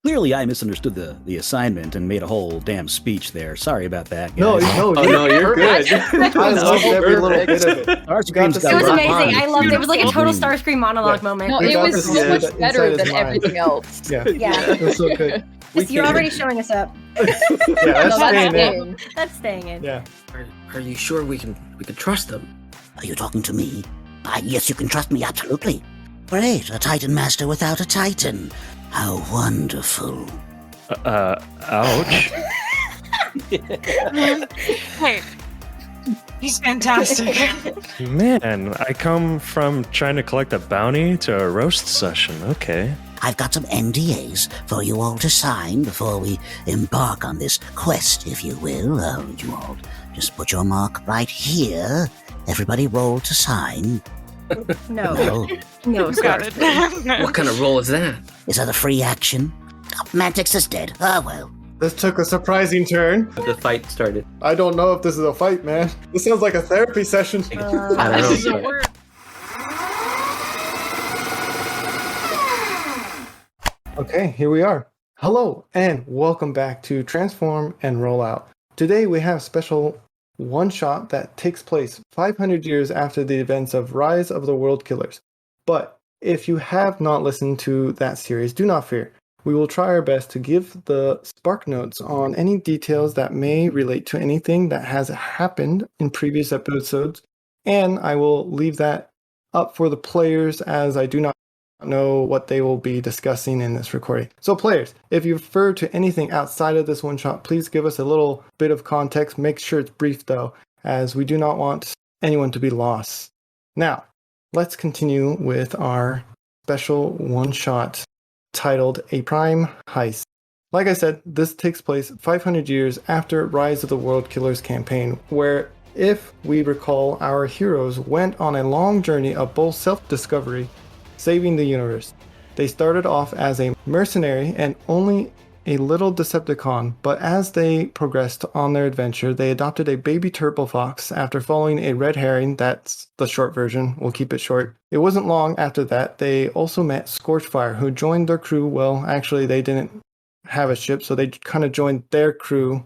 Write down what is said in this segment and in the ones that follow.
Clearly, I misunderstood the assignment and made a whole damn speech there. Sorry about that, No, guys. no, you're good. I loved every little bit of it. Starscream's It It was got amazing. I loved it. It was like a total Beautiful. Starscream monologue Yeah. moment. No, We it got was to so see much that better inside his than mind. everything else. Yeah, Yeah. it was so good. You're already showing us up. Yeah, No, that's that's staying in. staying. That's staying in. Yeah. Are you sure we can trust them? Are you talking to me? Yes, you can trust me, absolutely. Great, a Titan Master without a Titan. How wonderful. Ouch. Hey, he's fantastic. Man, I come from trying to collect a bounty to a roast session. Okay. I've got some NDAs for you all to sign before we embark on this quest, if you will. You all just put your mark right here. Everybody roll to sign. No. No. No, Got Starscream. it. What kind of role is that? Is that a free action? Oh, Mantyx is dead. Oh, well. This took a surprising turn. The fight started. I don't know if this is a fight, man. This sounds like a therapy session. I don't This is a know. word. Okay, here we are. Hello, and welcome back to Transform and Rollout. Today we have a special one-shot that takes place 500 years after the events of Rise of the World Killers. But if you have not listened to that series, do not fear. We will try our best to give the spark notes on any details that may relate to anything that has happened in previous episodes, and I will leave that up for the players as I do not know what they will be discussing in this recording. So players, if you refer to anything outside of this one shot, please give us a little bit of context. Make sure it's brief though, as we do not want anyone to be lost. Now, let's continue with our special one shot titled A Prime Heist. Like I said, this takes place 500 years after Rise of the World Killers campaign, where, if we recall, our heroes went on a long journey of both self-discovery, saving the universe. They started off as a mercenary and only a little Decepticon, but as they progressed on their adventure, they adopted a baby turbo fox after following a red herring. That's the short version, we'll keep it short. It wasn't long after that they also met Scorchfire, who joined their crew. Well, actually they didn't have a ship, so they kind of joined their crew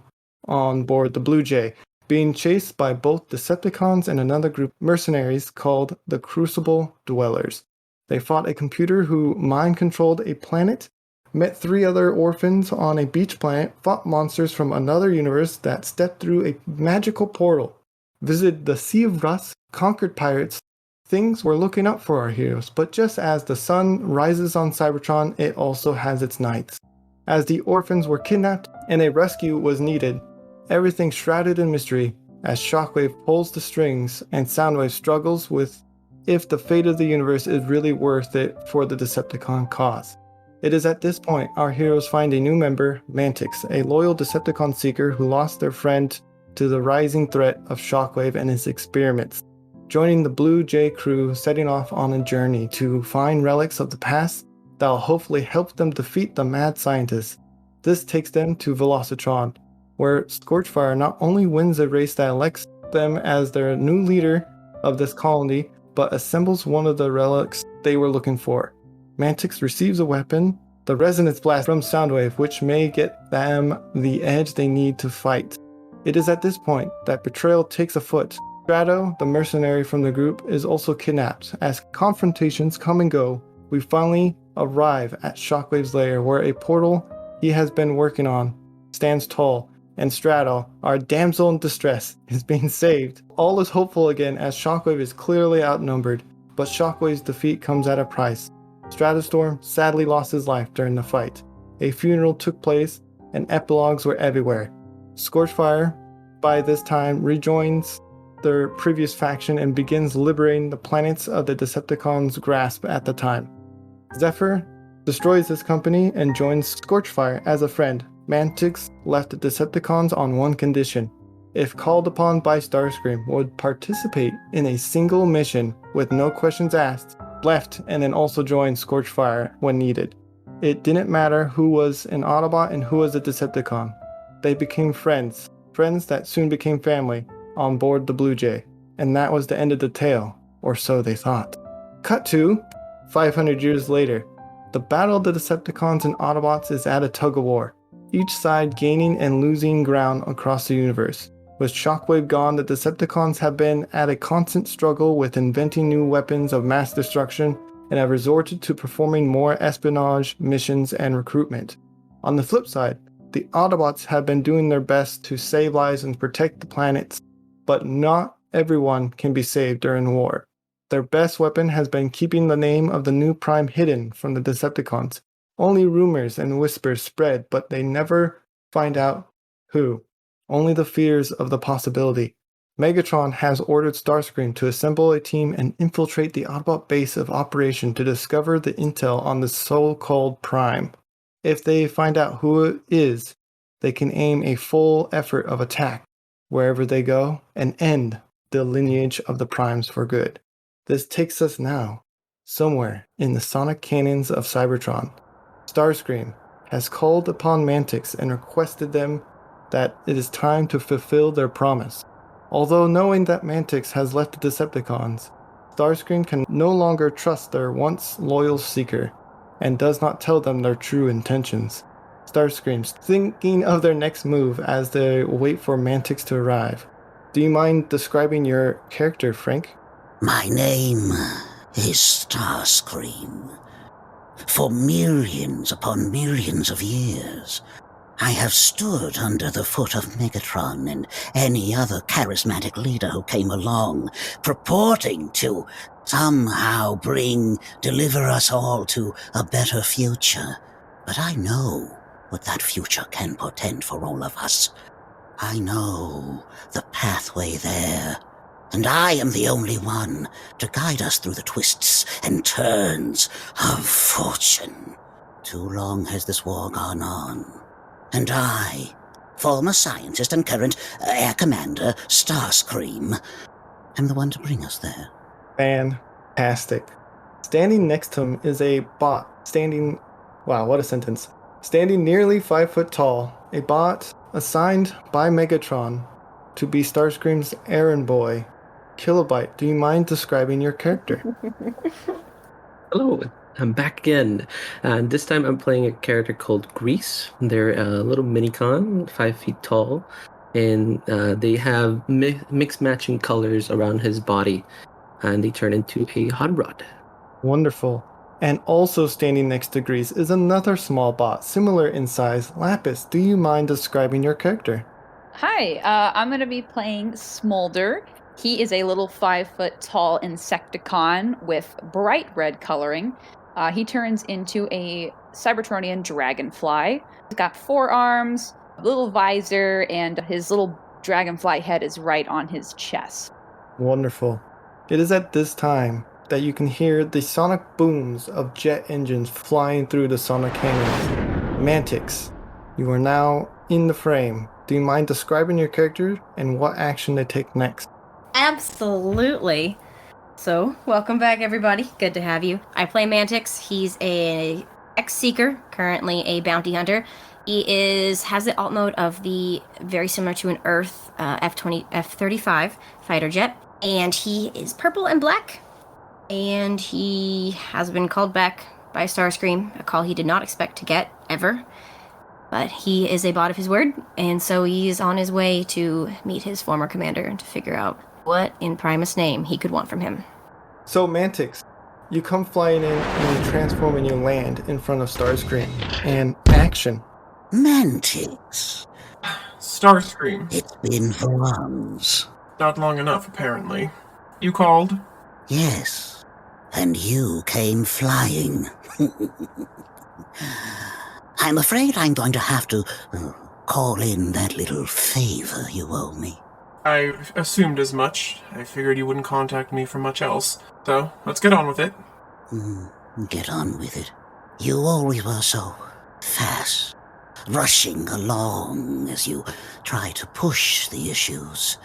on board the Blue Jay, being chased by both Decepticons and another group of mercenaries called the Crucible Dwellers. They fought a computer who mind-controlled a planet, met 3 other orphans on a beach planet, fought monsters from another universe that stepped through a magical portal, visited the Sea of Rust, conquered pirates. Things were looking up for our heroes, but just as the sun rises on Cybertron, it also has its nights. As the orphans were kidnapped and a rescue was needed, everything shrouded in mystery as Shockwave pulls the strings and Soundwave struggles with if the fate of the universe is really worth it for the Decepticon cause. It is at this point our heroes find a new member, Mantyx, a loyal Decepticon seeker who lost their friend to the rising threat of Shockwave and his experiments. Joining the Blue Jay crew, setting off on a journey to find relics of the past that will hopefully help them defeat the mad scientists. This takes them to Velocitron, where Scorchfire not only wins a race that elects them as their new leader of this colony, but assembles one of the relics they were looking for. Mantyx receives a weapon, the Resonance Blast from Soundwave, which may get them the edge they need to fight. It is at this point that betrayal takes a foot. Strato, the mercenary from the group, is also kidnapped. As confrontations come and go, we finally arrive at Shockwave's lair, where a portal he has been working on stands tall, and Strato, our damsel in distress, is being saved. All is hopeful again as Shockwave is clearly outnumbered, but Shockwave's defeat comes at a price. Stratostorm sadly lost his life during the fight. A funeral took place, and epilogues were everywhere. Scorchfire, by this time, rejoins their previous faction and begins liberating the planets of the Decepticons' grasp at the time. Zephyr destroys his company and joins Scorchfire as a friend. Mantyx left the Decepticons on one condition: if called upon by Starscream, would participate in a single mission with no questions asked, left, and then also joined Scorchfire when needed. It didn't matter who was an Autobot and who was a Decepticon. They became friends that soon became family on board the Blue Jay. And that was the end of the tale, or so they thought. Cut to 500 years later. The battle of the Decepticons and Autobots is at a tug-of-war, each side gaining and losing ground across the universe. With Shockwave gone, the Decepticons have been at a constant struggle with inventing new weapons of mass destruction and have resorted to performing more espionage missions and recruitment. On the flip side, the Autobots have been doing their best to save lives and protect the planets, but not everyone can be saved during war. Their best weapon has been keeping the name of the new Prime hidden from the Decepticons. Only rumors and whispers spread, but they never find out who. Only the fears of the possibility. Megatron has ordered Starscream to assemble a team and infiltrate the Autobot base of operation to discover the intel on the so-called Prime. If they find out who it is, they can aim a full effort of attack wherever they go and end the lineage of the Primes for good. This takes us now, somewhere in the sonic canyons of Cybertron. Starscream has called upon Mantyx and requested them that it is time to fulfill their promise. Although knowing that Mantyx has left the Decepticons, Starscream can no longer trust their once loyal seeker and does not tell them their true intentions. Starscream's thinking of their next move as they wait for Mantyx to arrive. Do you mind describing your character, Frank? My name is Starscream. For millions upon millions of years, I have stood under the foot of Megatron and any other charismatic leader who came along, purporting to somehow deliver us all to a better future. But I know what that future can portend for all of us. I know the pathway there, and I am the only one to guide us through the twists and turns of fortune. Too long has this war gone on, and I, former scientist and current Air Commander Starscream, am the one to bring us there. Fantastic. Standing next to him is a bot wow, what a sentence. Standing nearly 5 foot tall, a bot assigned by Megatron to be Starscream's errand boy. KILLOBYTE, do you mind describing your character? Hello, I'm back again. And this time I'm playing a character called Grease. They're a little minicon, 5 feet tall, and they have mixed matching colors around his body, and they turn into a hot rod. Wonderful. And also standing next to Grease is another small bot, similar in size, Lapis. Do you mind describing your character? Hi, I'm going to be playing Smolder. He is a little 5 foot tall Insecticon with bright red coloring. He turns into a Cybertronian dragonfly. He's got 4 arms, a little visor, and his little dragonfly head is right on his chest. Wonderful. It is at this time that you can hear the sonic booms of jet engines flying through the sonic canyons. Mantyx, you are now in the frame. Do you mind describing your character and what action they take next? Absolutely. So, welcome back, everybody. Good to have you. I play Mantyx. He's a X-Seeker, currently a bounty hunter. He has the alt mode of the very similar to an Earth F-35 fighter jet, and he is purple and black. And he has been called back by Starscream, a call he did not expect to get, ever. But he is a bot of his word, and so he is on his way to meet his former commander and to figure out what, in Primus' name, he could want from him. So, Mantyx, you come flying in and you transform and you land in front of Starscream. And action. Mantyx, Starscream. it's been for months. Not long enough, apparently. You called? Yes, and you came flying. I'm afraid I'm going to have to call in that little favor you owe me. I assumed as much. I figured you wouldn't contact me for much else. So, let's get on with it. Get on with it. You always were so fast, rushing along as you try to push the issues.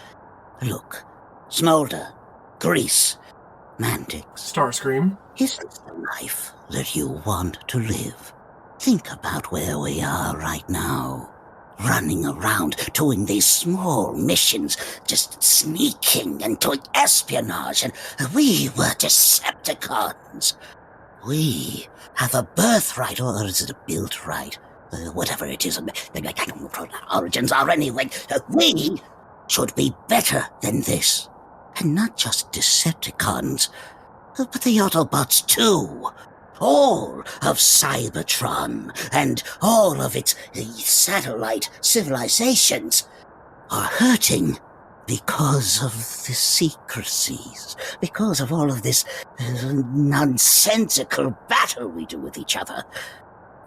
Look, Smolder, Grease, Mantyx. Starscream. Is this the life that you want to live? Think about where we are right now. Running around doing these small missions, just sneaking and doing espionage, and we were Decepticons. We have a birthright, or is it a built right? Whatever it is, I don't know what origins are anyway. We should be better than this. And not just Decepticons, but the Autobots too. All of Cybertron and all of its satellite civilizations are hurting because of the secrecies, because of all of this nonsensical battle we do with each other.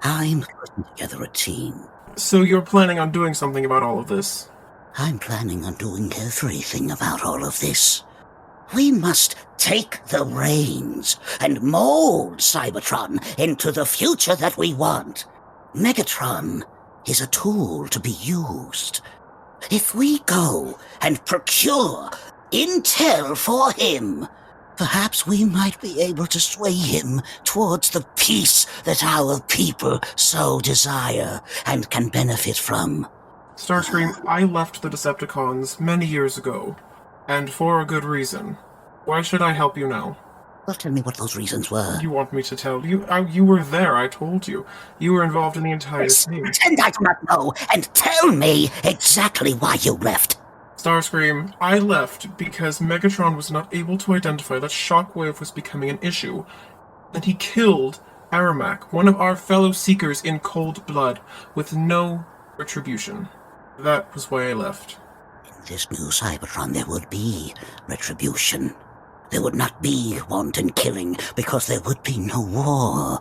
I'm putting together a team. So you're planning on doing something about all of this? I'm planning on doing everything about all of this. We must take the reins and mold Cybertron into the future that we want. Megatron is a tool to be used. If we go and procure intel for him, perhaps we might be able to sway him towards the peace that our people so desire and can benefit from. Starscream, I left the Decepticons many years ago, and for a good reason. Why should I help you now? Well, tell me what those reasons were. You want me to tell you? You were there, I told you. You were involved in the entire thing. Pretend I do not know, and tell me exactly why you left. Starscream, I left because Megatron was not able to identify that Shockwave was becoming an issue, and he killed Aramak, one of our fellow Seekers, in cold blood, with no retribution. That was why I left. In this new Cybertron, there would be retribution. There would not be wanton killing, because there would be no war.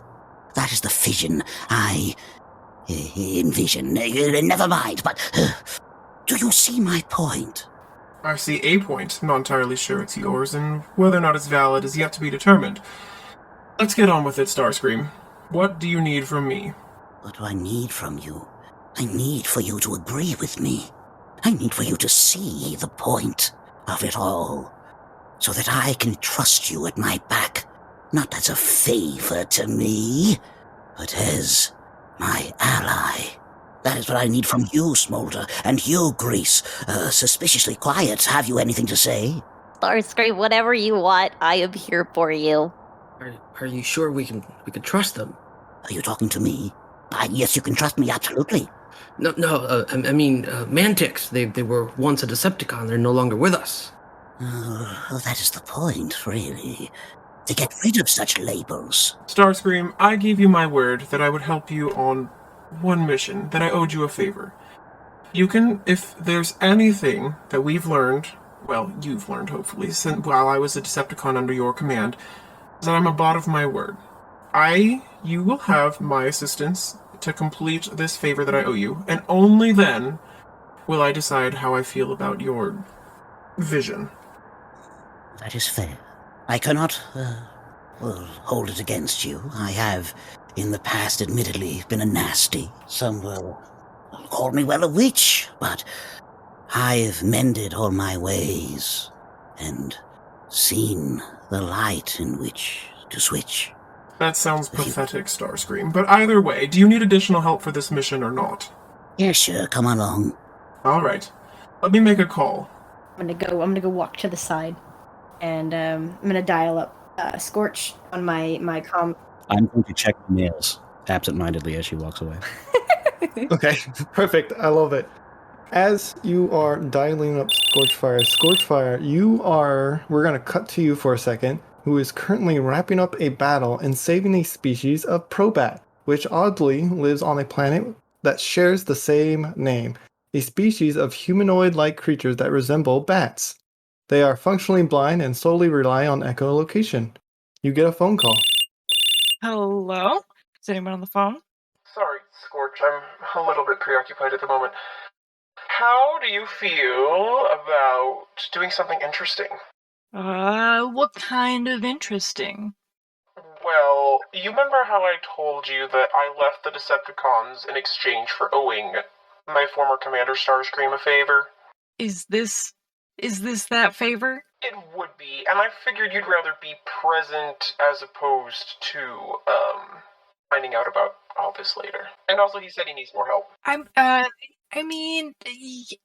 That is the vision I envision. Never mind, but do you see my point? I see a point. I'm not entirely sure it's yours, and whether or not it's valid is yet to be determined. Let's get on with it, Starscream. What do you need from me? What do I need from you? I need for you to agree with me. I need for you to see the point of it all, so that I can trust you at my back, not as a favor to me, but as my ally. That is what I need from you, Smolder, and you, Grease. Suspiciously quiet. Have you anything to say? Starscream, whatever you want, I am here for you. Are you sure we can trust them? Are you talking to me? Yes, you can trust me, absolutely. No. I mean, Mantyx. They were once a Decepticon. They're no longer with us. Oh, that is the point, really. To get rid of such labels. Starscream, I gave you my word that I would help you on one mission, that I owed you a favor. You can, if there's anything that we've learned, well, you've learned, hopefully, since while I was a Decepticon under your command, is that I'm a bot of my word. You will have my assistance to complete this favor that I owe you, and only then will I decide how I feel about your vision. That is fair. I cannot, hold it against you. I have, in the past, admittedly, been a nasty. Some will call me, a witch, but I've mended all my ways and seen the light in which to switch. That sounds pathetic, Starscream, but either way, do you need additional help for this mission or not? Yeah, sure, come along. Alright. Let me make a call. I'm gonna go walk to the side, and I'm gonna dial up Scorch on my com. I'm going to check the mails absentmindedly as she walks away. Okay, perfect. I love it. As you are dialing up Scorchfire, we're going to cut to you for a second, who is currently wrapping up a battle and saving a species of Probat, which oddly lives on a planet that shares the same name, a species of humanoid-like creatures that resemble bats. They are functionally blind and solely rely on echolocation. You get a phone call. Hello? Is anyone on the phone? Sorry, Scorch, I'm a little bit preoccupied at the moment. How do you feel about doing something interesting? What kind of interesting? Well, you remember how I told you that I left the Decepticons in exchange for owing my former commander Starscream a favor? Is this that favor? It would be, and I figured you'd rather be present as opposed to, finding out about all this later. And also, he said he needs more help.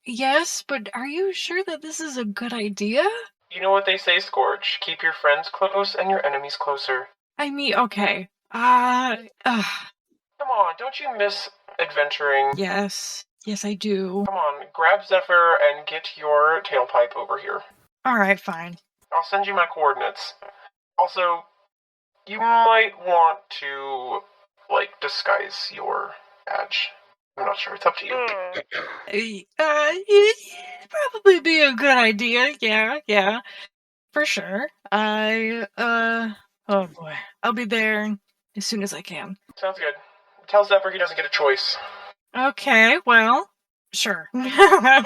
Yes, but are you sure that this is a good idea? You know what they say, Scorch. Keep your friends close and your enemies closer. I mean, okay. Come on, don't you miss adventuring? Yes, I do. Come on, grab Zephyr and get your tailpipe over here. All right, fine. I'll send you my coordinates. Also, you might want to, disguise your badge. I'm not sure. It's up to you. It'd probably be a good idea. Yeah, for sure. Oh boy, I'll be there as soon as I can. Sounds good. Tell Zephyr he doesn't get a choice. Okay, well, sure. Alright,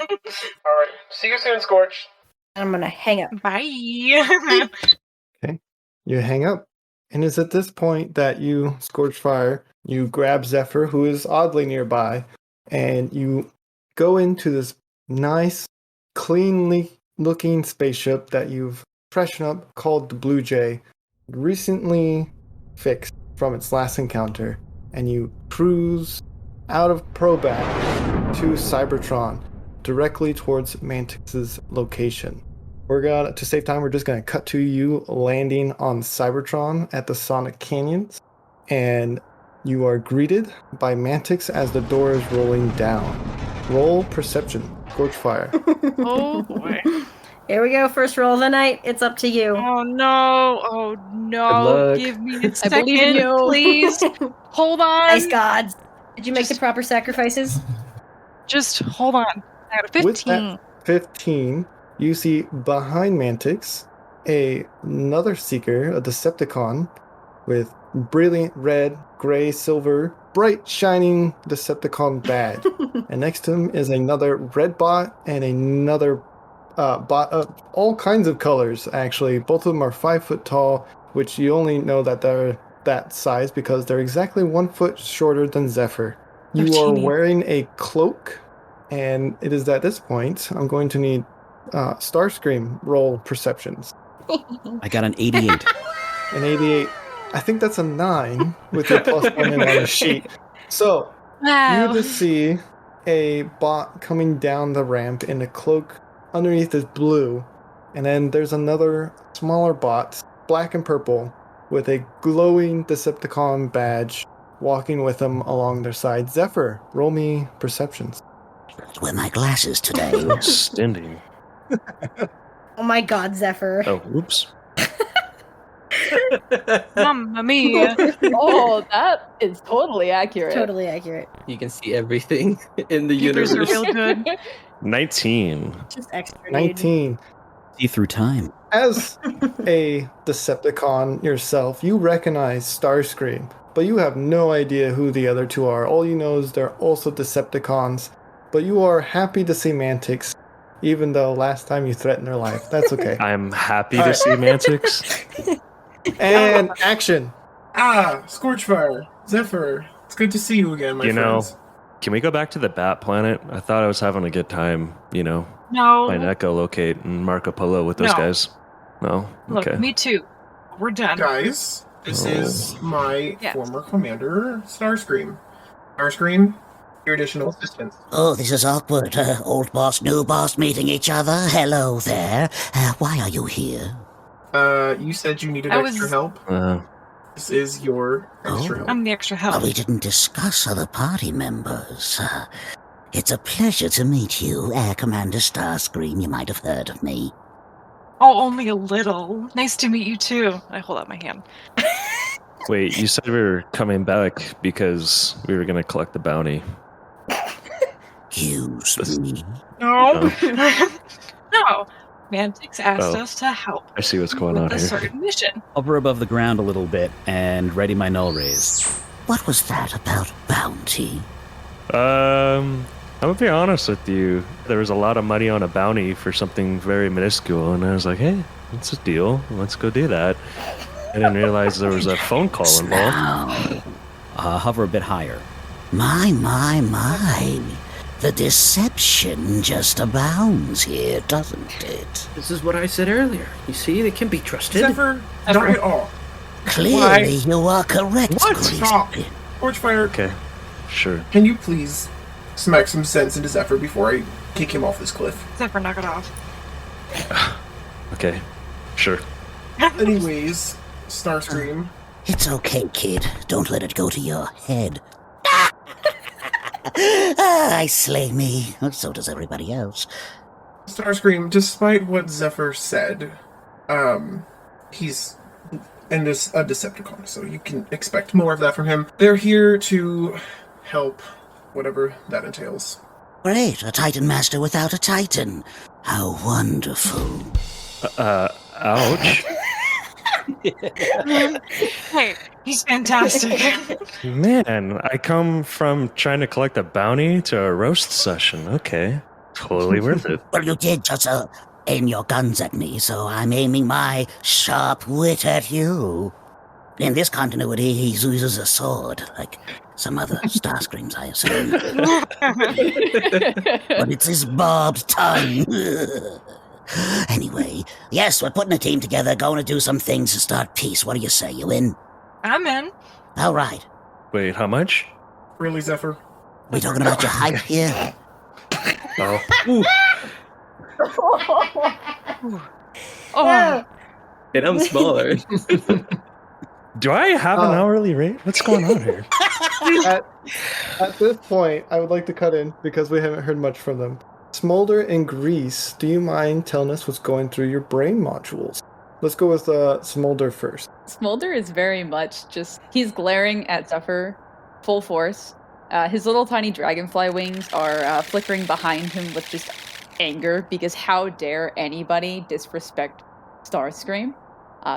see you soon, Scorch. I'm gonna hang up. Bye. Okay. You hang up. And it's at this point that you, Scorchfire, you grab Zephyr, who is oddly nearby, and you go into this nice, cleanly looking spaceship that you've freshened up called the Blue Jay, recently fixed from its last encounter, and you cruise out of Probat to Cybertron, directly towards Mantyx's location. To save time, we're just gonna cut to you landing on Cybertron at the Sonic Canyons, and you are greeted by Mantyx as the door is rolling down. Roll perception, Scorchfire. Oh boy. Here we go. First roll of the night. It's up to you. Oh no. Good luck. Give me a I second, believe in you. please. Hold on. Nice gods. Did you make the proper sacrifices? Just hold on. I got a 15. With that 15, you see behind Mantyx another Seeker, a Decepticon, with brilliant red, gray, silver, bright, shining Decepticon badge. And next to him is another red bot and another bot of all kinds of colors, actually. Both of them are 5 foot tall, which you only know that they're that size because they're exactly 1 foot shorter than Zephyr. You are wearing a cloak, and it is at this point I'm going to need Starscream roll perceptions. I got an 88. An 88. I think that's a 9 with your plus 1 in on the sheet. So, Wow. you just see a bot coming down the ramp in a cloak underneath is blue. And then there's another smaller bot, black and purple, with a glowing Decepticon badge walking with them along their side. Zephyr, roll me perceptions. Wear my glasses today. Standing. Oh my god, Zephyr. Oh, oops. Mamma mia. Oh, that is totally accurate. Totally accurate. You can see everything in the Keepers universe. are real good. 19. Just extra. dude. 19. See through time. As a Decepticon yourself, you recognize Starscream, but you have no idea who the other two are. All you know is they're also Decepticons, but you are happy to see Mantyx, even though last time you threatened their life. That's okay. I'm happy to Alright. see Mantyx. And action. Scorchfire, Zephyr, it's good to see you again, my You know, friends. Can we go back to the Bat Planet? I thought I was having a good time, No. playing Echolocate and Marco Polo with those No. guys. No? Look, Okay. me too. We're done. Guys, this Oh. is my Yes. former commander, Starscream. Starscream, your additional assistant. Oh, this is awkward. Old boss, new boss meeting each other. Hello there. Why are you here? You said you needed I extra was- help. This is your extra help. I'm the extra Well, help. we didn't discuss other party members. It's a pleasure to meet you, Air Commander Starscream. You might have heard of me. Oh, only a little. Nice to meet you too. I hold out my hand. Wait, you said we were coming back because we were going to collect the bounty. Excuse me. No. No. Mantyx asked Oh. us to help I see what's going on with a here. certain mission. Hover above the ground a little bit and ready my null raise. What was that about bounty? I'm gonna be honest with you. There was a lot of money on a bounty for something very minuscule, and I was like, "Hey, it's a deal. Let's go do that." I didn't realize there was a phone call involved. Now, Hover a bit higher. my. The deception just abounds here, doesn't it? This is what I said earlier. You see, they can be trusted. Zephyr, not at all. Clearly, you are correct, What? Grease. Stop. Scorchfire, Okay, sure. can you please smack some sense into Zephyr before I kick him off this cliff? Zephyr, knock it off. Okay, sure. Anyways, Starscream, It's okay, kid. Don't let it go to your head. I slay me. So does everybody else. Starscream, despite what Zephyr said, he's a Decepticon, so you can expect more of that from him. They're here to help, whatever that entails. Great, a Titan Master without a Titan. How wonderful. Ouch. Hey, he's fantastic. Man, I come from trying to collect a bounty to a roast session. Okay. Totally worth it. Well, you did just aim your guns at me, so I'm aiming my sharp wit at you. In this continuity, he uses a sword, like some other Starscreams, I assume. But it's his barbed tongue. Anyway, yes, we're putting a team together, going to do some things to start peace. What do you say? You in? I'm in. All right. Wait, how much? Really, Zephyr? We talking about your hype here? Oh. Oh, And I'm smaller. Do I have an hourly rate? What's going on here? At this point, I would like to cut in because we haven't heard much from them. Smolder and Grease, do you mind telling us what's going through your brain modules? Let's go with Smolder first. Smolder is very much just, he's glaring at Zephyr full force. His little tiny dragonfly wings are flickering behind him with just anger, because how dare anybody disrespect Starscream?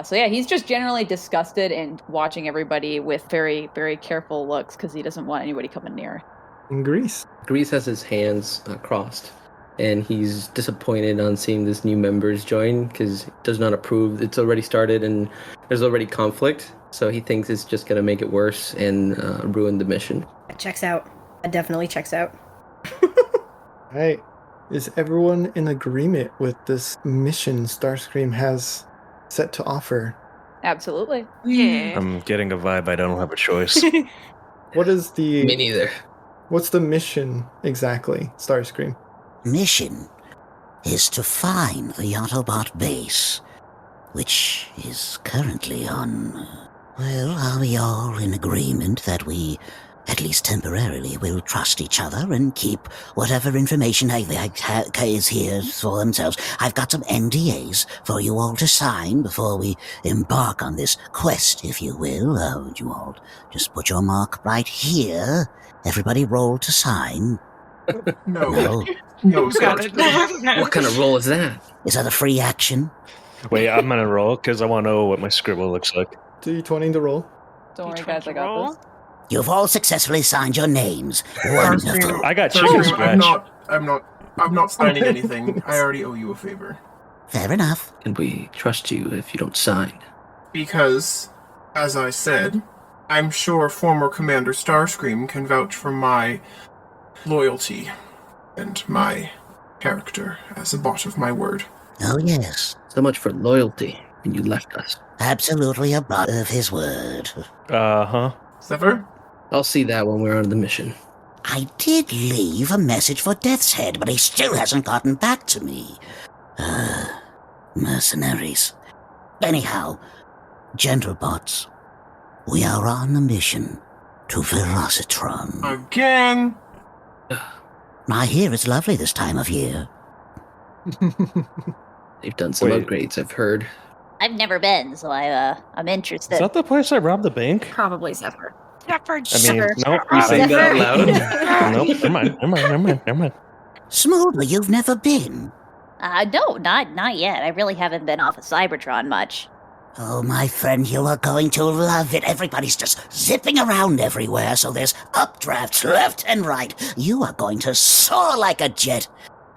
So yeah, he's just generally disgusted and watching everybody with very, very careful looks because he doesn't want anybody coming near. And Grease. Grease has his hands crossed, and he's disappointed on seeing this new members join because he does not approve. It's already started, and there's already conflict, so he thinks it's just going to make it worse and ruin the mission. That checks out. That definitely checks out. Right. Is everyone in agreement with this mission Starscream has set to offer? Absolutely. yeah. I'm getting a vibe I don't have a choice. What is Me the neither. what's the mission exactly, Starscream? Mission is to find the Autobot base, which is currently on... Well, are we all in agreement that we, at least temporarily, will trust each other and keep whatever information is here for themselves? I've got some NDAs for you all to sign before we embark on this quest, if you will. Would you all just put your mark right here? Everybody roll to sign. No. No. No, Got Starscream. it. What kind of role is that? Is that a free action? Wait, I'm gonna roll because I want to know what my scribble looks like. D20 to roll. Don't worry, You guys, I got roll? this. You've all successfully signed your names. Wonderful. Starscream, I got chicken Starscream, scratch. I'm not signing anything. I already owe you a favor. Fair enough. Can we trust you if you don't sign? Because, as I said, I'm sure former Commander Starscream can vouch for my loyalty and my character as a bot of my word. Oh, yes. So much for loyalty when you left us. Absolutely a bot of his word. Uh-huh. Zephyr? I'll see that when we're on the mission. I did leave a message for Death's Head, but he still hasn't gotten back to me. Mercenaries. Anyhow, gentle bots, we are on a mission to Velocitron. Again? I hear it's lovely this time of year. They've done some Wait. upgrades, I've heard. I've never been, so I'm interested. Is that the place I robbed the bank? Probably Zephyr. Zephyr, I mean, Zephyr. nope. You saying that out loud? Nope, never mind. Smolder, you've never been. No, not yet. I really haven't been off of Cybertron much. Oh, my friend, you are going to love it. Everybody's just zipping around everywhere, so there's updrafts left and right. You are going to soar like a jet.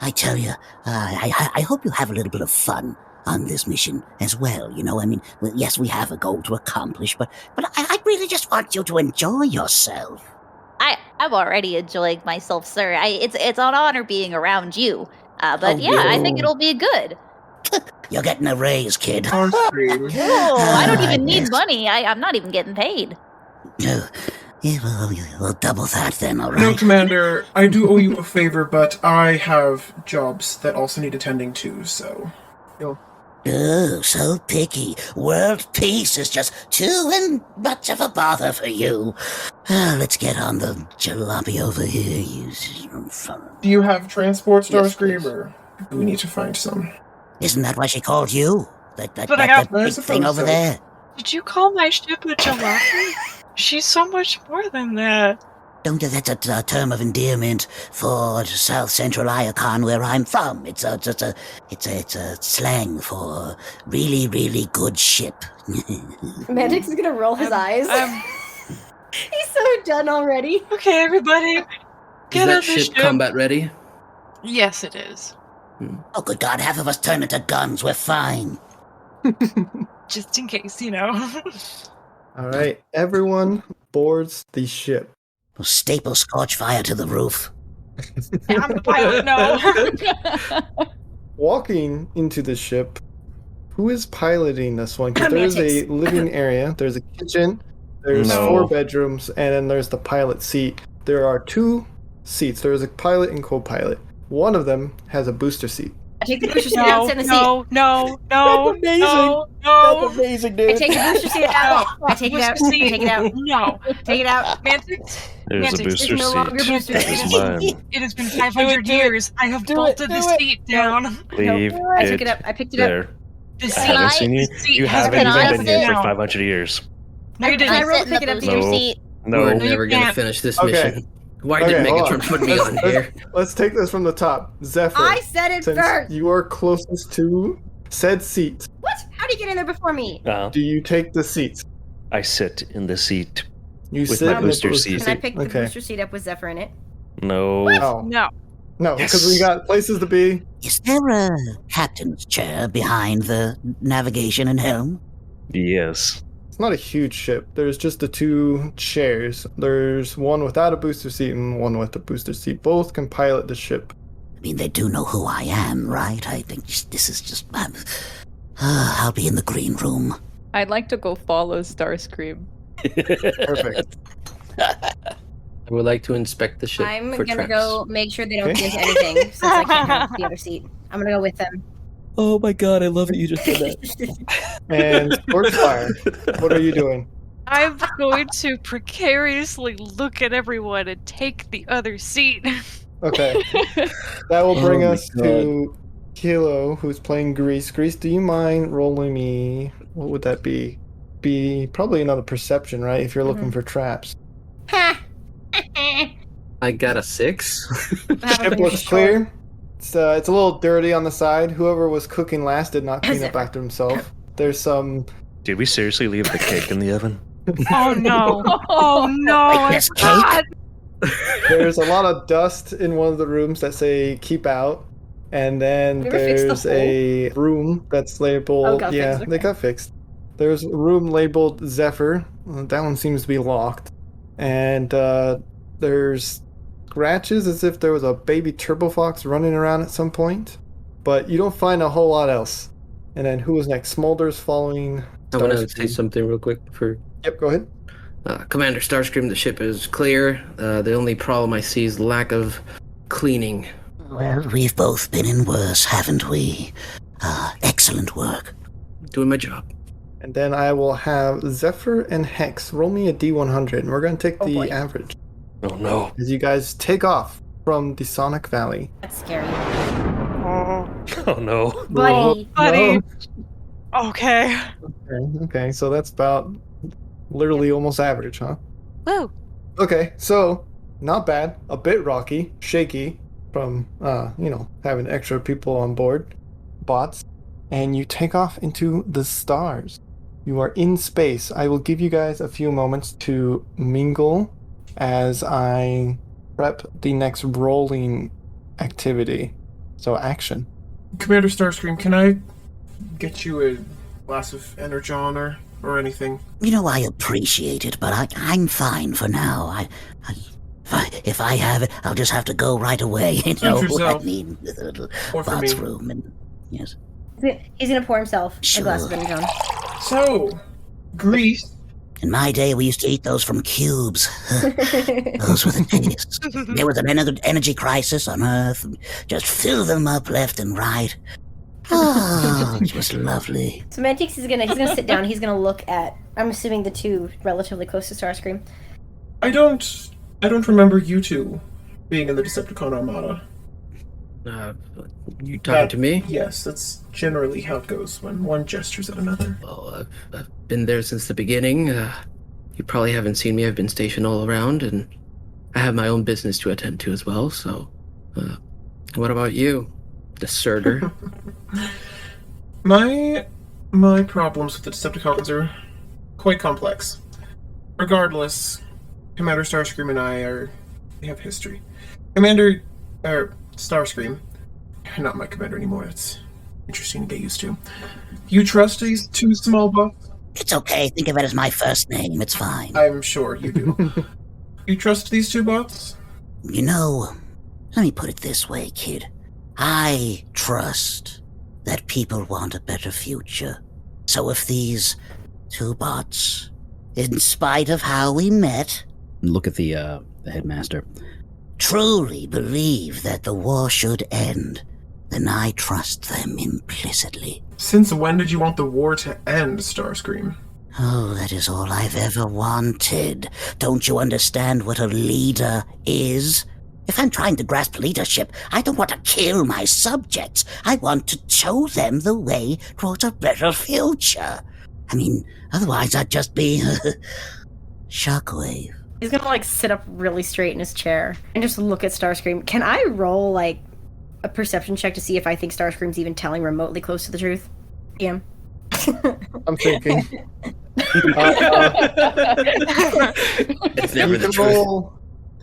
I tell you, I hope you have a little bit of fun on this mission as well. You know, I mean, well, yes, we have a goal to accomplish, but I really just want you to enjoy yourself. I'm already enjoying myself, sir. It's an honor being around you. But Oh, yeah, I think no. it'll be good. You're getting a raise, kid. Starscream. Oh, I don't even yes. need money. I'm not even getting paid. Yeah, we'll double that then, all No, right? Commander, I do owe you a favor, but I have jobs that also need attending to, so... Oh, so picky. World peace is just too much of a bother for you. Let's get on the jalopy over here. Do you have transport, Yes, Starscream, please. or do we need to find some? Isn't that why she called you? That But I have- big I thing suppose over so. there? Did you call my ship a jalopy? She's so much more than that. Don't that's a term of endearment for South Central Iacon, where I'm from. It's a slang for really, really good ship. Mantyx is gonna roll his eyes. He's so done already. Okay, everybody, Is get that on the ship ship. combat ready? Yes, it is. Oh, good God! Half of us turn into guns. We're fine. Just in case, you know. All right, everyone boards the ship. We'll staple Scorchfire to the roof. I'm the pilot now. Walking into the ship, who is piloting this one? Because Mantyx. there's a living area, there's a kitchen, there's No. 4 bedrooms, and then there's the pilot seat. There are 2 seats. There's a pilot and co-pilot. One of them has a booster seat. I take the booster seat out, sit in the seat. No. That's amazing. No. That's amazing, dude. I take the booster seat out. I take it out. Booster seat. Take it out. No. Take it out. Mantyx, There's Mantyx, a booster no longer seat. booster It's seat. mine. it has been 500 Do it. years. I have Do bolted it. the Do it. seat down. Leave I took it up. I picked it up. there. The I seat. haven't seen you. the seat You has haven't been even I been here for down. 500 years. No, you Can I didn't. roll sit in the pick it up booster No. seat? No. We're you never gonna can't. finish this Okay. mission. Why did Okay, hold Megatron on. put me on here? Let's take this from the top. Zephyr, I said it since first. you are closest to said seat, What? How do you get in there before me? do you take the seat? I sit in the seat. You With sit my in the booster seat. Can I pick the Okay. booster seat up with Zephyr in it? No. Oh, No. no, Yes. because we got places to be. Is there a captain's chair behind the navigation and helm? Yes. It's not a huge ship. There's just the 2 chairs. There's one without a booster seat and one with a booster seat. Both can pilot the ship. I mean, they do know who I am, right? I think this is just... I'll be in the green room. I'd like to go follow Starscream. Perfect. I would like to inspect the ship I'm for gonna traps. go make sure they don't Okay. get into anything since I can't have the other seat. I'm gonna go with them. Oh my god, I love that you just did that. And Scorchfire, what are you doing? I'm going to precariously look at everyone and take the other seat. Okay. That will bring Oh my us to Kilo, who's playing Grease. Grease, do you mind rolling me? What would that be? Be probably another perception, right? If you're looking for traps. Ha! I got a 6. Ship looks clear. It's a little dirty on the side. Whoever was cooking last did not clean up after himself. There's some. Did we seriously leave the cake in the oven? Oh no! Oh no! Like this cake? There's a lot of dust in one of the rooms that say "keep out," and then Never fixed the there's a room that's labeled. Oh, got yeah, fixed, they okay. got fixed. There's a room labeled Zephyr. That one seems to be locked, and there's scratches as if there was a baby turbo fox running around at some point, but you don't find a whole lot else. And then who was next? Smolder's following. I want to Starscream. say something real quick for Yep, go ahead. Commander Starscream. The ship is clear. The only problem I see is lack of cleaning. Well, we've both been in worse, haven't we? Excellent work. Doing my job. And then I will have Zephyr and Hex roll me a D100, and we're going to take Oh, the boy. average Oh no. as you guys take off from the Sonic Valley. That's scary. Oh no. Buddy. Buddy. No. Okay. Okay, so that's about literally almost average, huh? Woo. Okay, so not bad. A bit rocky, shaky from, having extra people on board, bots. And you take off into the stars. You are in space. I will give you guys a few moments to mingle as I prep the next rolling activity. So action. Commander Starscream, can I get you a glass of Energon or anything? You know, I appreciate it, but I'm fine for now. If I have it, I'll just have to go right away. You know what I yourself. mean? With a little Or for box me. room and yes. He's gonna pour himself a glass of Sure. Energon. So, Grease. In my day, we used to eat those from cubes. Those were the days. There was an energy crisis on Earth. Just fill them up left and right. Oh, it was lovely. So Mantyx is gonna sit down. He's gonna look at. I'm assuming the two relatively close to Starscream. I don't remember you two being in the Decepticon Armada. You talking to me? Yes, that's generally how it goes when one gestures at another. Well, I've been there since the beginning. You probably haven't seen me. I've been stationed all around, and I have my own business to attend to as well. So, what about you, deserter? My problems with the Decepticons are quite complex. Regardless, Commander Starscream and we have history. Starscream, not my commander anymore. It's interesting to get used to. You trust these two small bots? It's okay. Think of it as my first name. It's fine. I'm sure you do. You trust these two bots? You know, let me put it this way, kid. I trust that people want a better future. So if these two bots, in spite of how we met, Look at the headmaster. truly believe that the war should end, then I trust them implicitly. Since when did you want the war to end, Starscream? Oh, that is all I've ever wanted. Don't you understand what a leader is? If I'm trying to grasp leadership, I don't want to kill my subjects. I want to show them the way towards a better future. I mean, otherwise I'd just be Shockwave. He's gonna sit up really straight in his chair and just look at Starscream. Can I roll a perception check to see if I think Starscream's even telling remotely close to the truth? Yeah. I'm thinking. It's never the truth.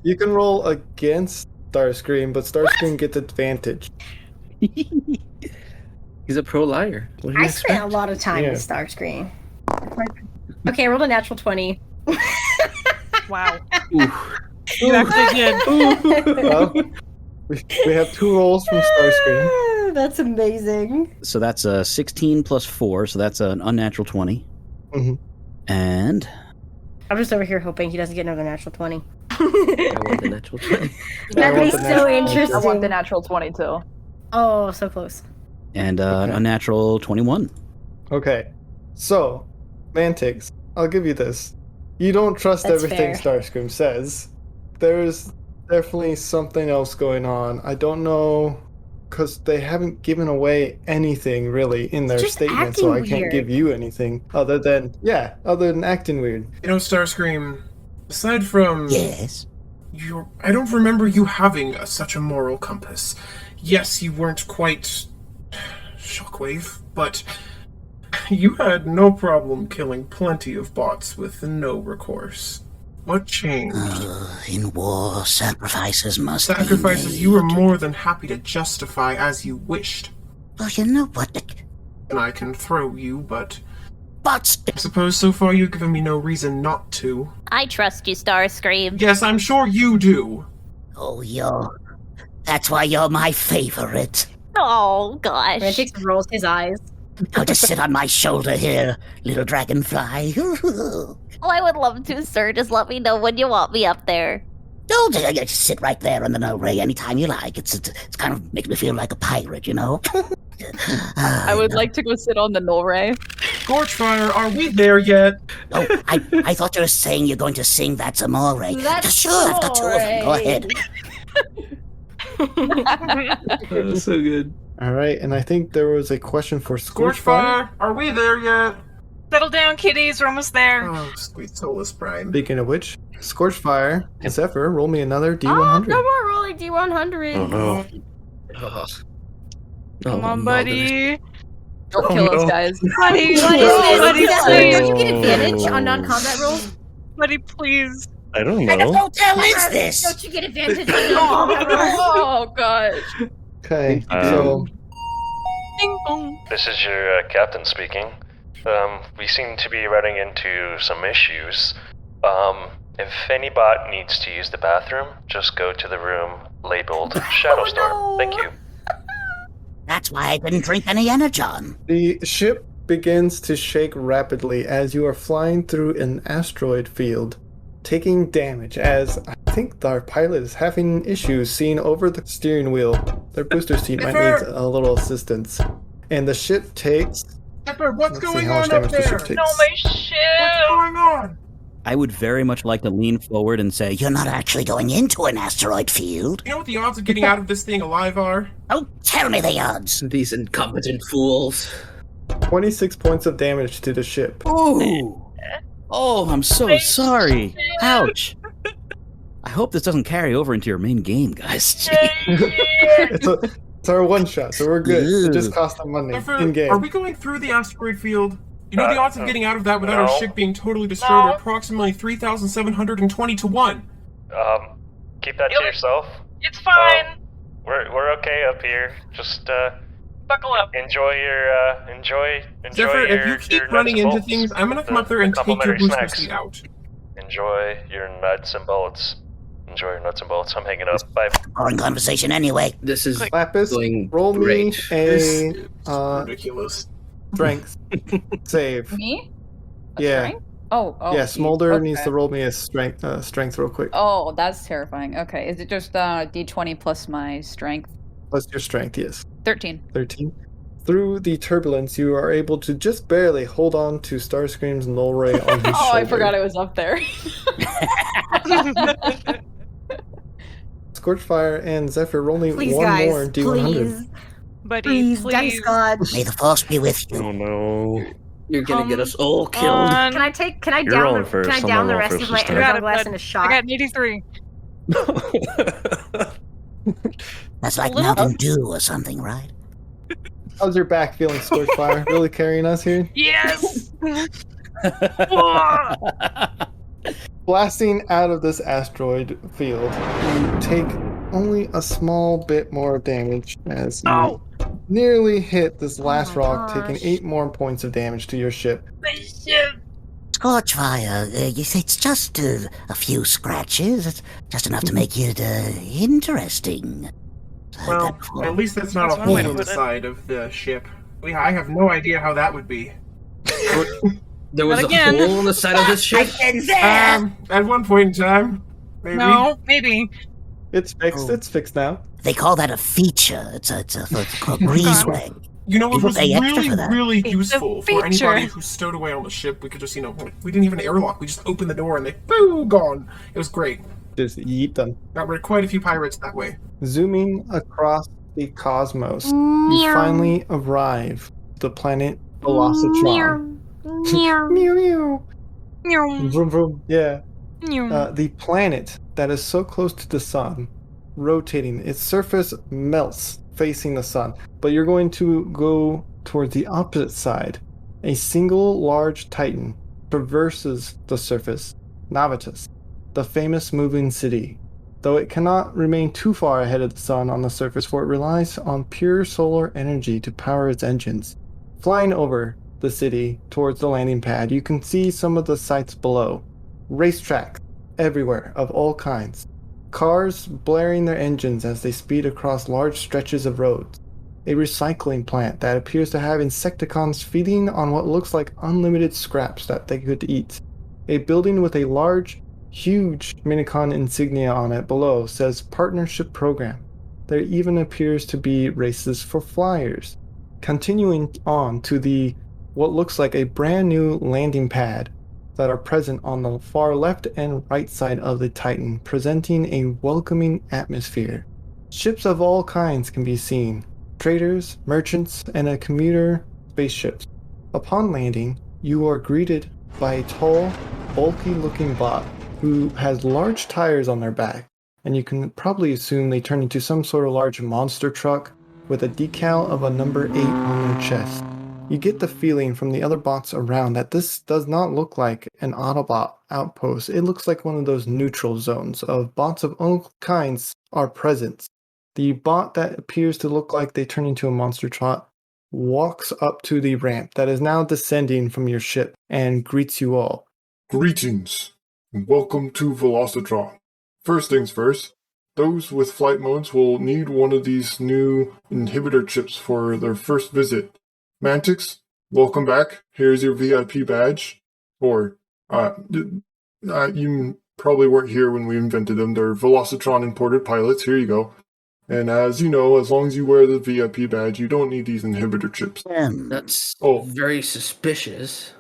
You can roll against Starscream, but Starscream gets advantage. He's a pro liar. What do you I expect? spent a lot of time with Starscream. Okay, I rolled a natural 20. Wow. Oof. You actually did. Well, we have 2 rolls from Starscream. That's amazing. So that's a 16 plus 4, so that's an unnatural 20. Mm-hmm. And I'm just over here hoping he doesn't get another natural 20. I want the natural 20. That'd be so interesting. I want the natural 20 too. Oh, so close. an unnatural 21. Okay, so Mantyx, I'll give you this. You don't trust That's everything fair. Starscream says. There's definitely something else going on. I don't know, because they haven't given away anything really in their Just statement, so I acting can't weird. give you anything other than acting weird. You know, Starscream, aside from Yes? I don't remember you having such a moral compass. Yes, you weren't quite Shockwave, but you had no problem killing plenty of bots with no recourse. What changed? In war, sacrifices must Sacrifices be you were made. more than happy to justify as you wished. Well, you know what? And I can throw you, but Bots. I suppose so far you've given me no reason not to. I trust you, Starscream. Yes, I'm sure you do. Oh, that's why you're my favorite. Oh, gosh. Mantyx rolls his eyes. Now just sit on my shoulder here, little dragonfly. Oh, I would love to, sir. Just let me know when you want me up there. No, just sit right there on the no ray anytime you like. It's kind of makes me feel like a pirate, you know? I would like to go sit on the null ray. Scorchfire, are we there yet? Oh, I thought you were saying you're going to sing That's Amore. That's Sure, I've got 2 of them. Go Amore. ahead. That's so good. All right, and I think there was a question for Scorchfire. Scorchfire, are we there yet? Settle down, kiddies. We're almost there. Oh, sweet Solus Prime. Speaking of which, Scorchfire and Zephyr, roll me another Oh, D100. no more rolling D100. Oh no. Oh. Come Oh, on, Mulder. buddy. Don't kill us, guys. Buddy, What is this? buddy, Zephyr, please. don't you get advantage on non-combat rolls? Buddy, please. I don't What kind of know. hotel is this? Don't you get advantage on non-combat rolls? Oh, gosh. Okay, so Ding dong. This is your captain speaking. We seem to be running into some issues. If any bot needs to use the bathroom, just go to the room labeled Shadowstorm. Thank you. That's why I didn't drink any Energon. the ship begins to shake rapidly as you are flying through an asteroid field, taking damage as I think our pilot is having issues seeing over the steering wheel. Their booster seat might need a little assistance. And the ship takes... Zephyr, what's Let's see going how much on up damage the ship there? takes. No, my ship! What's going on? I would very much like to lean forward and say, You're not actually going into an asteroid field. You know what the odds of getting out of this thing alive are? Oh, tell me the odds. These incompetent fools. 26 points of damage to the ship. "Ooh, oh, I'm so sorry. Ouch." I hope this doesn't carry over into your main game, guys. It's our one shot, so we're good. It just Ew. cost them money Zephyr, in game. are we going through the asteroid field? You know the odds of getting out of that without no. our ship being totally destroyed are approximately 3,720 to 1. Keep that to You'll- yourself. It's fine. We're okay up here. Just Buckle up. enjoy your enjoy Zephyr, your, if you your keep nuts running and into bolts. things, I'm gonna come The- up there the and take your complimentary booster snacks. seat out. Enjoy your nuts and bolts. Enjoy your nuts and bolts. I'm hanging up. Bye. Boring conversation anyway. This is Lapis, going roll me great. This a is ridiculous. strength save. Me? A Yeah. strength? Oh, Yeah, geez. Smolder Okay. needs to roll me a strength real quick. Oh, that's terrifying. Okay, is it just d20 plus my strength? Plus your strength, yes. 13. 13. Through the turbulence, you are able to just barely hold on to Starscream's null ray on his Oh, shoulder. I forgot it was up there. Scorchfire and Zephyr, roll me Please, one guys. more D100. Please. Buddy, Please. please. Dice God. May the force be with you. Oh no. You're gonna get us all killed. On. Can I You're down rolling the, first. can I I'm down gonna the roll rest first of my this time. energon Got it, glass bud. in a I shot? got an 83. That's like little- Mountain Dew or something, right? How's your back feeling, Scorchfire? Really carrying us here? Yes! Blasting out of this asteroid field, you take only a small bit more damage as you Oh! nearly hit this last my rock, gosh. taking 8 more points of damage to your ship. My ship! Scorchfire, it's just a few scratches. It's just enough to make it interesting. Well, at least that's not That's a one hole way to in the put it. side of the ship. I have no idea how that would be. There was But a again- hole on the side of this ship. At one point in time, maybe. No, maybe. It's fixed. Oh. It's fixed now. They call that a feachur. It's a breezeway. You know, You it was pay extra really, for that. really It's a useful for anybody feature. who's stowed away on the ship. We could just, we didn't even airlock. We just opened the door and they, boo, gone. It was great. Just yeet them. Got rid of quite a few pirates that way. Zooming across the cosmos, you finally arrive at the planet Velocitron. Meow meow. Vroom vroom. Yeah. The planet that is so close to the sun, rotating, its surface melts facing the sun. But you're going to go towards the opposite side. A single large titan traverses the surface, Navitus, the famous moving city. Though it cannot remain too far ahead of the sun on the surface, for it relies on pure solar energy to power its engines. Flying over the city towards the landing pad, you can see some of the sights below. Racetracks everywhere of all kinds. Cars blaring their engines as they speed across large stretches of roads. A recycling plant that appears to have Insecticons feeding on what looks like unlimited scraps that they could eat. A building with a huge Minicon insignia on it below says Partnership Program. There even appears to be races for flyers. Continuing on to what looks like a brand new landing pad that are present on the far left and right side of the Titan, presenting a welcoming atmosphere. Ships of all kinds can be seen, traders, merchants, and a commuter spaceships. Upon landing, you are greeted by a tall, bulky-looking bot who has large tires on their back, and you can probably assume they turn into some sort of large monster truck with a decal of a number 8 on their chest. You get the feeling from the other bots around that this does not look like an Autobot outpost. It looks like one of those neutral zones of bots of all kinds are present. The bot that appears to look like they turn into a monster truck walks up to the ramp that is now descending from your ship and greets you all. Greetings, and welcome to Velocitron. First things first, those with flight modes will need one of these new inhibitor chips for their first visit. Mantyx, welcome back. Here's your VIP badge. Or, you probably weren't here when we invented them. They're Velocitron imported pilots. Here you go. And as you know, as long as you wear the VIP badge, you don't need these inhibitor chips. That's Oh. very suspicious.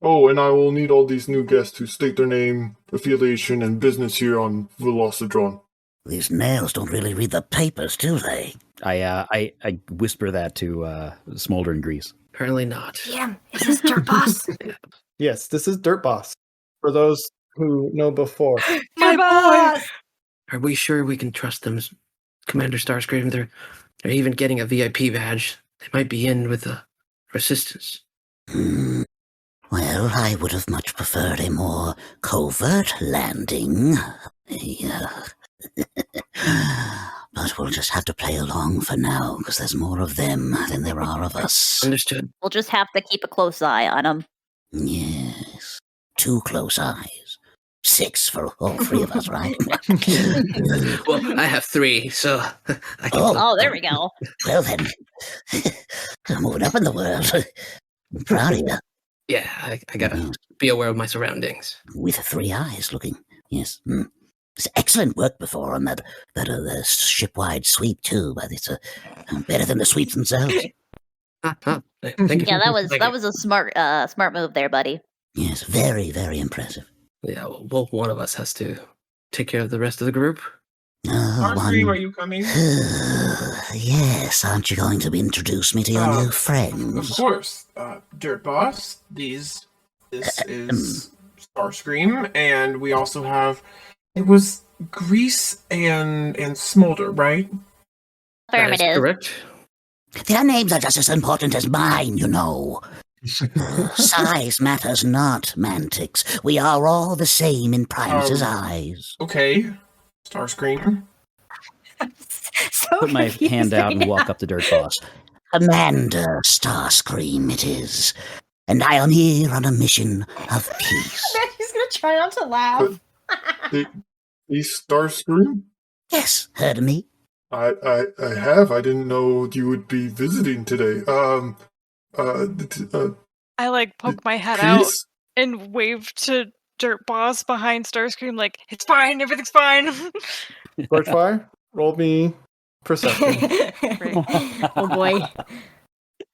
Oh, and I will need all these new guests to state their name, affiliation, and business here on Velocitron. These nails don't really read the papers, do they? I whisper that to Smolder and Grease. Apparently not. Yeah, is this Dirt Boss? Yes, this is Dirt Boss. For those who know before. My boy! Are we sure we can trust them, Commander Starscream? They're even getting a VIP badge. They might be in with the Resistance. Well, I would have much preferred a more covert landing. Yeah. But we'll just have to play along for now, because there's more of them than there are of us. Understood. We'll just have to keep a close eye on them. Yes. 2 close eyes. 6 for all 3 of us, right? Well, I have 3, so I can... Oh, there we go. Well then, I'm moving up in the world. I'm proud of you. Yeah, I gotta be aware of my surroundings. With 3 eyes looking, yes. It's excellent work before on that ship-wide sweep too, but it's better than the sweeps themselves. Thank you. Yeah, that was a smart move there, buddy. Yes, very, very impressive. Yeah, well, one of us has to take care of the rest of the group. Starscream, are you coming? Yes, aren't you going to introduce me to your new friends? Of course. Dirt Boss, this is Starscream, and we also have, it was Grease and Smolder, right? Affirmative. That is correct. Their names are just as important as mine, you know. Size matters not, Mantyx. We are all the same in Primus's eyes. Okay. Starscream. So Put my hand out and walk up to Dirt Boss. Commander Starscream it is, and I am here on a mission of peace. Man, he's gonna try not to laugh. The Starscream? Yes, heard of me? I have. I didn't know you would be visiting today. I like poke my head out Grease? and wave to Dirt Boss behind Starscream, like, it's fine, everything's fine. Scorchfire, roll me perception. Oh boy.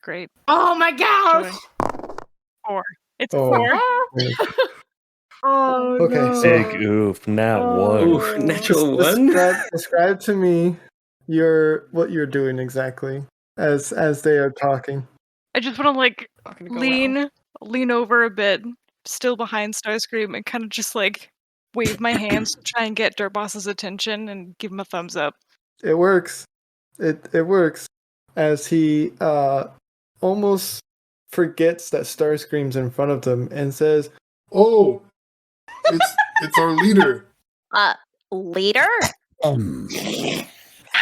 Great. Oh my gosh. 4. It's Oh. 4. Oh Okay, no. so- Big oof, nat one. Ooh, natural 1. Describe to me what you're doing exactly as they are talking. I just want to like lean over a bit, still behind Starscream, and kind of just like wave my hands to try and get Dirt Boss's attention and give him a thumbs up. It works. It works as he almost forgets that Starscream's in front of them and says, Oh, it's our leader. Leader?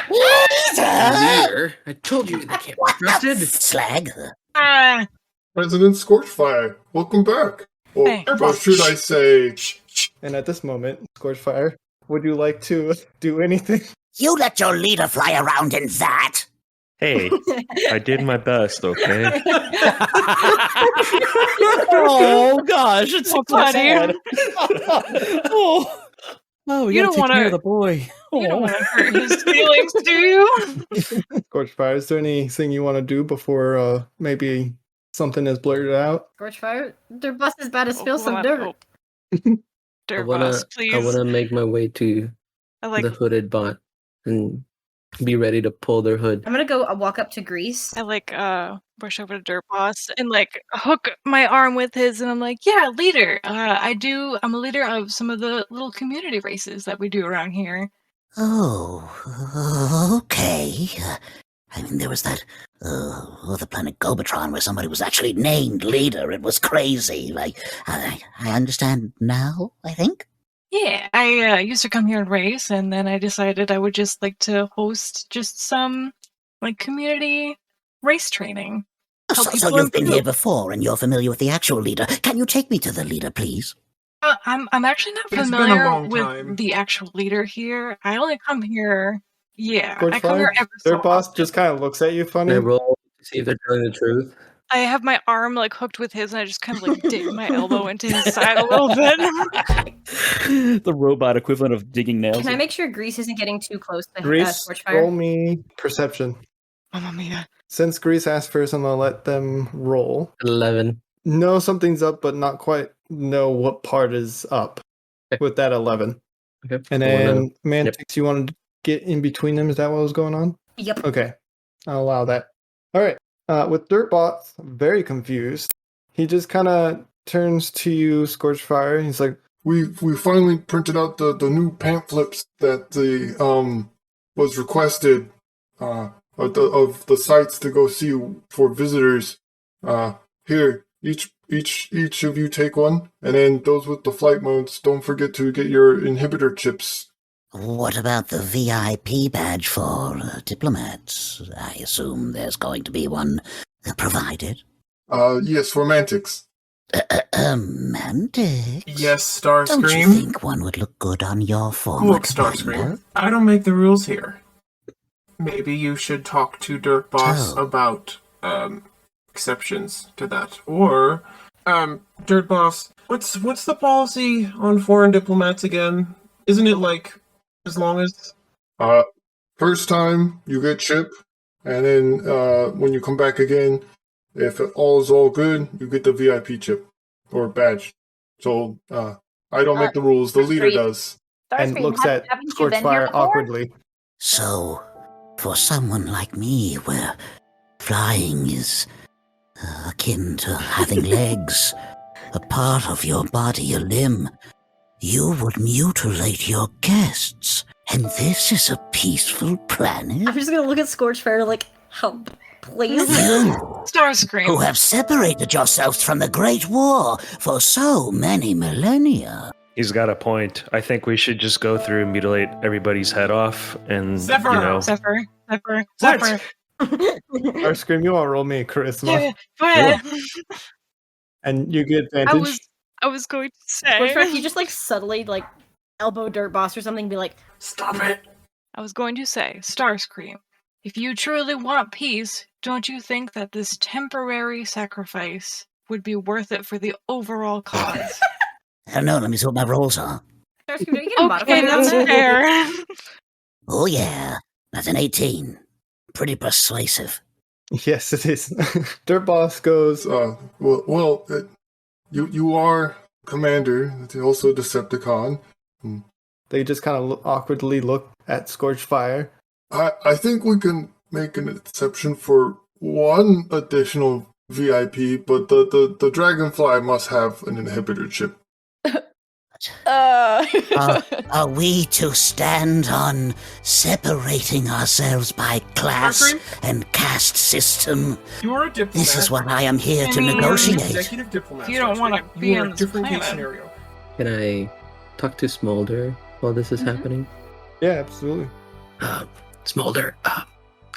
Leader? I told you they can't be trusted. Slag. Ah, President Scorchfire. Welcome back. Hey. Or should I say... and at this moment, Scorchfire, would you like to do anything? You let your leader fly around in that? Hey, I did my best, okay? Oh gosh, it's so buddy. sad. Oh, we You gotta don't take wanna- care of the boy. you don't want to hurt his feelings, do you? Scorchfire, is there anything you want to do before maybe something is blurted out? Scorchfire, Dirt Boss is about to spill some Hold on. dirt. Oh. Dirt Boss, I please. wanna make my way to I like the hooded bot and be ready to pull their hood. I'm gonna go walk up to Grease. I brush over to Dirt Boss and like hook my arm with his, and I'm like, yeah, leader. I'm a leader of some of the little community races that we do around here. Oh, okay. I mean, there was that, the planet COMPUTRON where somebody was actually named leader. It was crazy. Like, I understand now, I think. Yeah, I used to come here and race, and then I decided I would just like to host just some like community race training. Help So people you've been improve. here before and you're familiar with the actual leader. Can you take me to the leader, please? I'm actually not It's been a familiar long with time. the actual leader here. I only come here. Yeah, I come Scorchfire, here every so their boss often. just kind of looks at you Can funny. I roll to see if they're telling the truth? I have my arm like hooked with his, and I just kind of like dig my elbow into his side a little bit. The robot equivalent of digging nails. Can I make sure Grease isn't getting too close to Grease, Scorchfire? roll me perception. Mamma mia. Since Grease asked first, I'm gonna let them roll. 11. Know something's up, but not quite know what part is up with that 11. Okay. And then Mantyx, you wanted to get in between them? Is that what was going on? Yep. Okay, I'll allow that. All right. With Dirtbot very confused, he just kind of turns to you, Scorchfire, and he's like, We finally printed out the new pamphlets that the was requested of the sites to go see for visitors. Here, each of you take one, and then those with the flight modes, don't forget to get your inhibitor chips. What about the VIP badge for diplomats? I assume there's going to be one provided. Yes, for Mantyx. Mantyx? Yes, Don't you Starscream. think one would look good on your former Look, Starscream. commander? I don't make the rules here. Maybe you should talk to Dirt Boss Oh. about exceptions to that. Or Dirt Boss, what's the policy on foreign diplomats again? Isn't it like as long as First time you get chip, and then when you come back again, if all is all good, you get the VIP chip or badge. So I don't make the rules; the leader does. and looks at Scorchfire awkwardly. So, for someone like me, where flying is akin to having legs, a part of your body, a limb, you would mutilate your guests. And this is a peaceful planet? I'm just gonna look at Scorchfire like, how please? You, Starscream. who have separated yourselves from the Great War for so many millennia. He's got a point. I think we should just go through and mutilate everybody's head off, and Zephyr! you know, Zephyr. Starscream, you want to roll me a charisma, But and you get advantage. I was going to say. Scorchfire, you just like subtly like elbow Dirt Boss or something, and be like, stop it. I was going to say, Starscream, if you truly want peace, don't you think that this temporary sacrifice would be worth it for the overall cause? I don't know, let me see what my rolls are. Starscream, do you get a modifier Okay, on that's that? fair. Oh yeah, that's an 18. Pretty persuasive. Yes, it is. Dirt Boss goes, You are commander, also Decepticon. they just kind of awkwardly look at Scorchfire. I think we can make an exception for one additional VIP, but the Dragonfly must have an inhibitor chip. Are we to stand on separating ourselves by class Starscream? and caste system? You are a diplomat. This is what I am here to I mean, You're an negotiate. executive diplomat. You don't wanna Starscream. be You are on a this different case planet. scenario. Can I talk to Smolder while this is happening? Yeah, absolutely. Smolder, I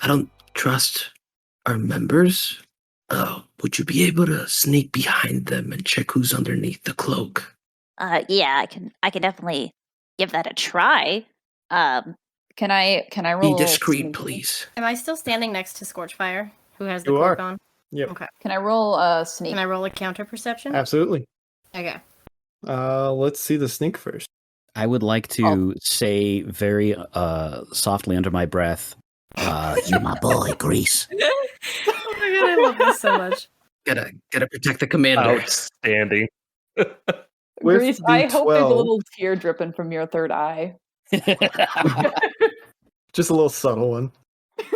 don't trust our members. Would you be able to sneak behind them and check who's underneath the cloak? Yeah, I can definitely give that a try. Can I Be roll? discreet, sneak? please. Am I still standing next to Scorchfire, who has the You cloak are. on? Yep. Okay. Can I roll sneak? Can I roll a counter perception? Absolutely. Okay. Let's see the sneak first. I would like to say very softly under my breath, You my boy, Grease. Oh my god, I love this so much. Gotta protect the commander. outstanding. With Grease, the I hope there's a 12 little tear dripping from your third eye. Just a little subtle one.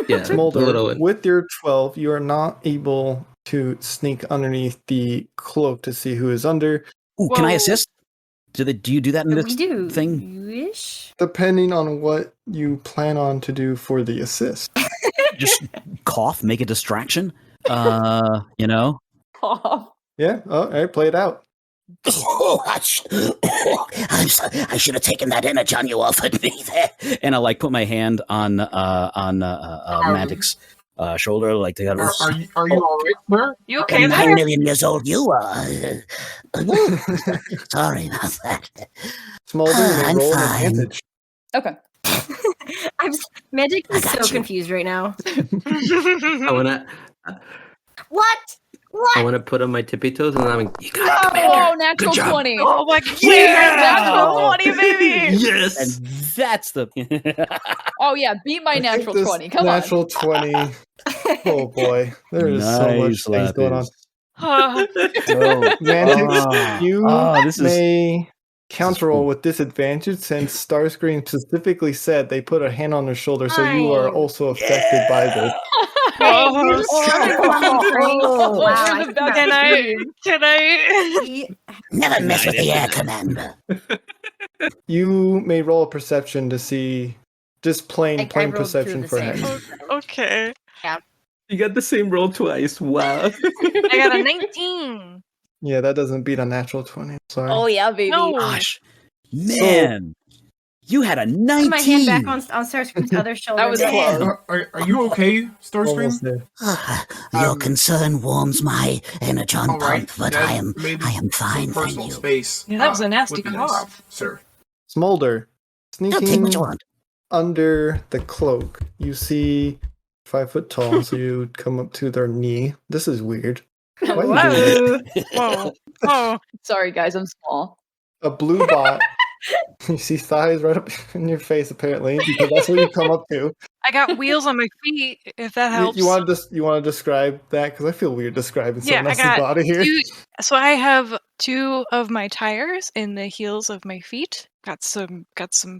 Yeah, a Smolder, little one. with your 12, you are not able to sneak underneath the cloak to see who is under. Ooh, can I Whoa. assist? Do you do that in this We do. thing? Wish? Depending on what you plan on to do for the assist. Just cough, make a distraction. You know. Yeah, all right, play it out. Oh, I'm sorry. I should have taken that energy you offered me there. And I like put my hand on Mantyx's shoulder, like they got. Are you all right, sir? You okay And there? 9 million years old you are. Sorry about that. Smolder, you may I'm roll an fine. advantage. Okay. Magic I is got so you. confused right now. I wanna. What? I want to put on my tippy toes, and I'm like, you got it, Commander. Oh, natural Good job. 20. Oh my Yeah! natural 20, baby! Yes. And that's the. Oh, yeah, beat my I think natural this 20. Come natural 20. Oh boy, there is so much Nice, things going on. Lapis. Oh, Mantyx, you this is. may counterroll cool. with disadvantage since Starscream specifically said they put a hand on their shoulder, so you are Fine. also affected by this. oh, Oh, wow, I we're the forgot. best can I? He- Never mess with the Air Commander. You may roll a perception to see just plain I plain rolled through perception the for same. him. Okay. You got the same roll twice. Wow. I got a 19. Yeah, that doesn't beat a natural 20. Sorry. Oh, yeah, baby. No. Gosh, man, you had a 19. Put my hand back on Starscream's other shoulder. That was Man. close. Are you okay, Starscream? Almost there. Your concern warms my energon All right. pump, but that I am may be fine, some thank personal you. space. Yeah, that was a nasty would be nice, cough. sir. Smolder, Don't take sneaking what you want. under the cloak, you see 5 foot tall, so you come up to their knee. This is weird. Why are you doing this? Whoa. Oh. Sorry, guys, I'm small. A blue bot. You see thighs right up in your face, apparently, because that's what you come up to. I got wheels on my feet, if that helps. You want to describe that? Because I feel weird describing Yeah, someone I else's got body here. So I have 2 of my tires in the heels of my feet. Got some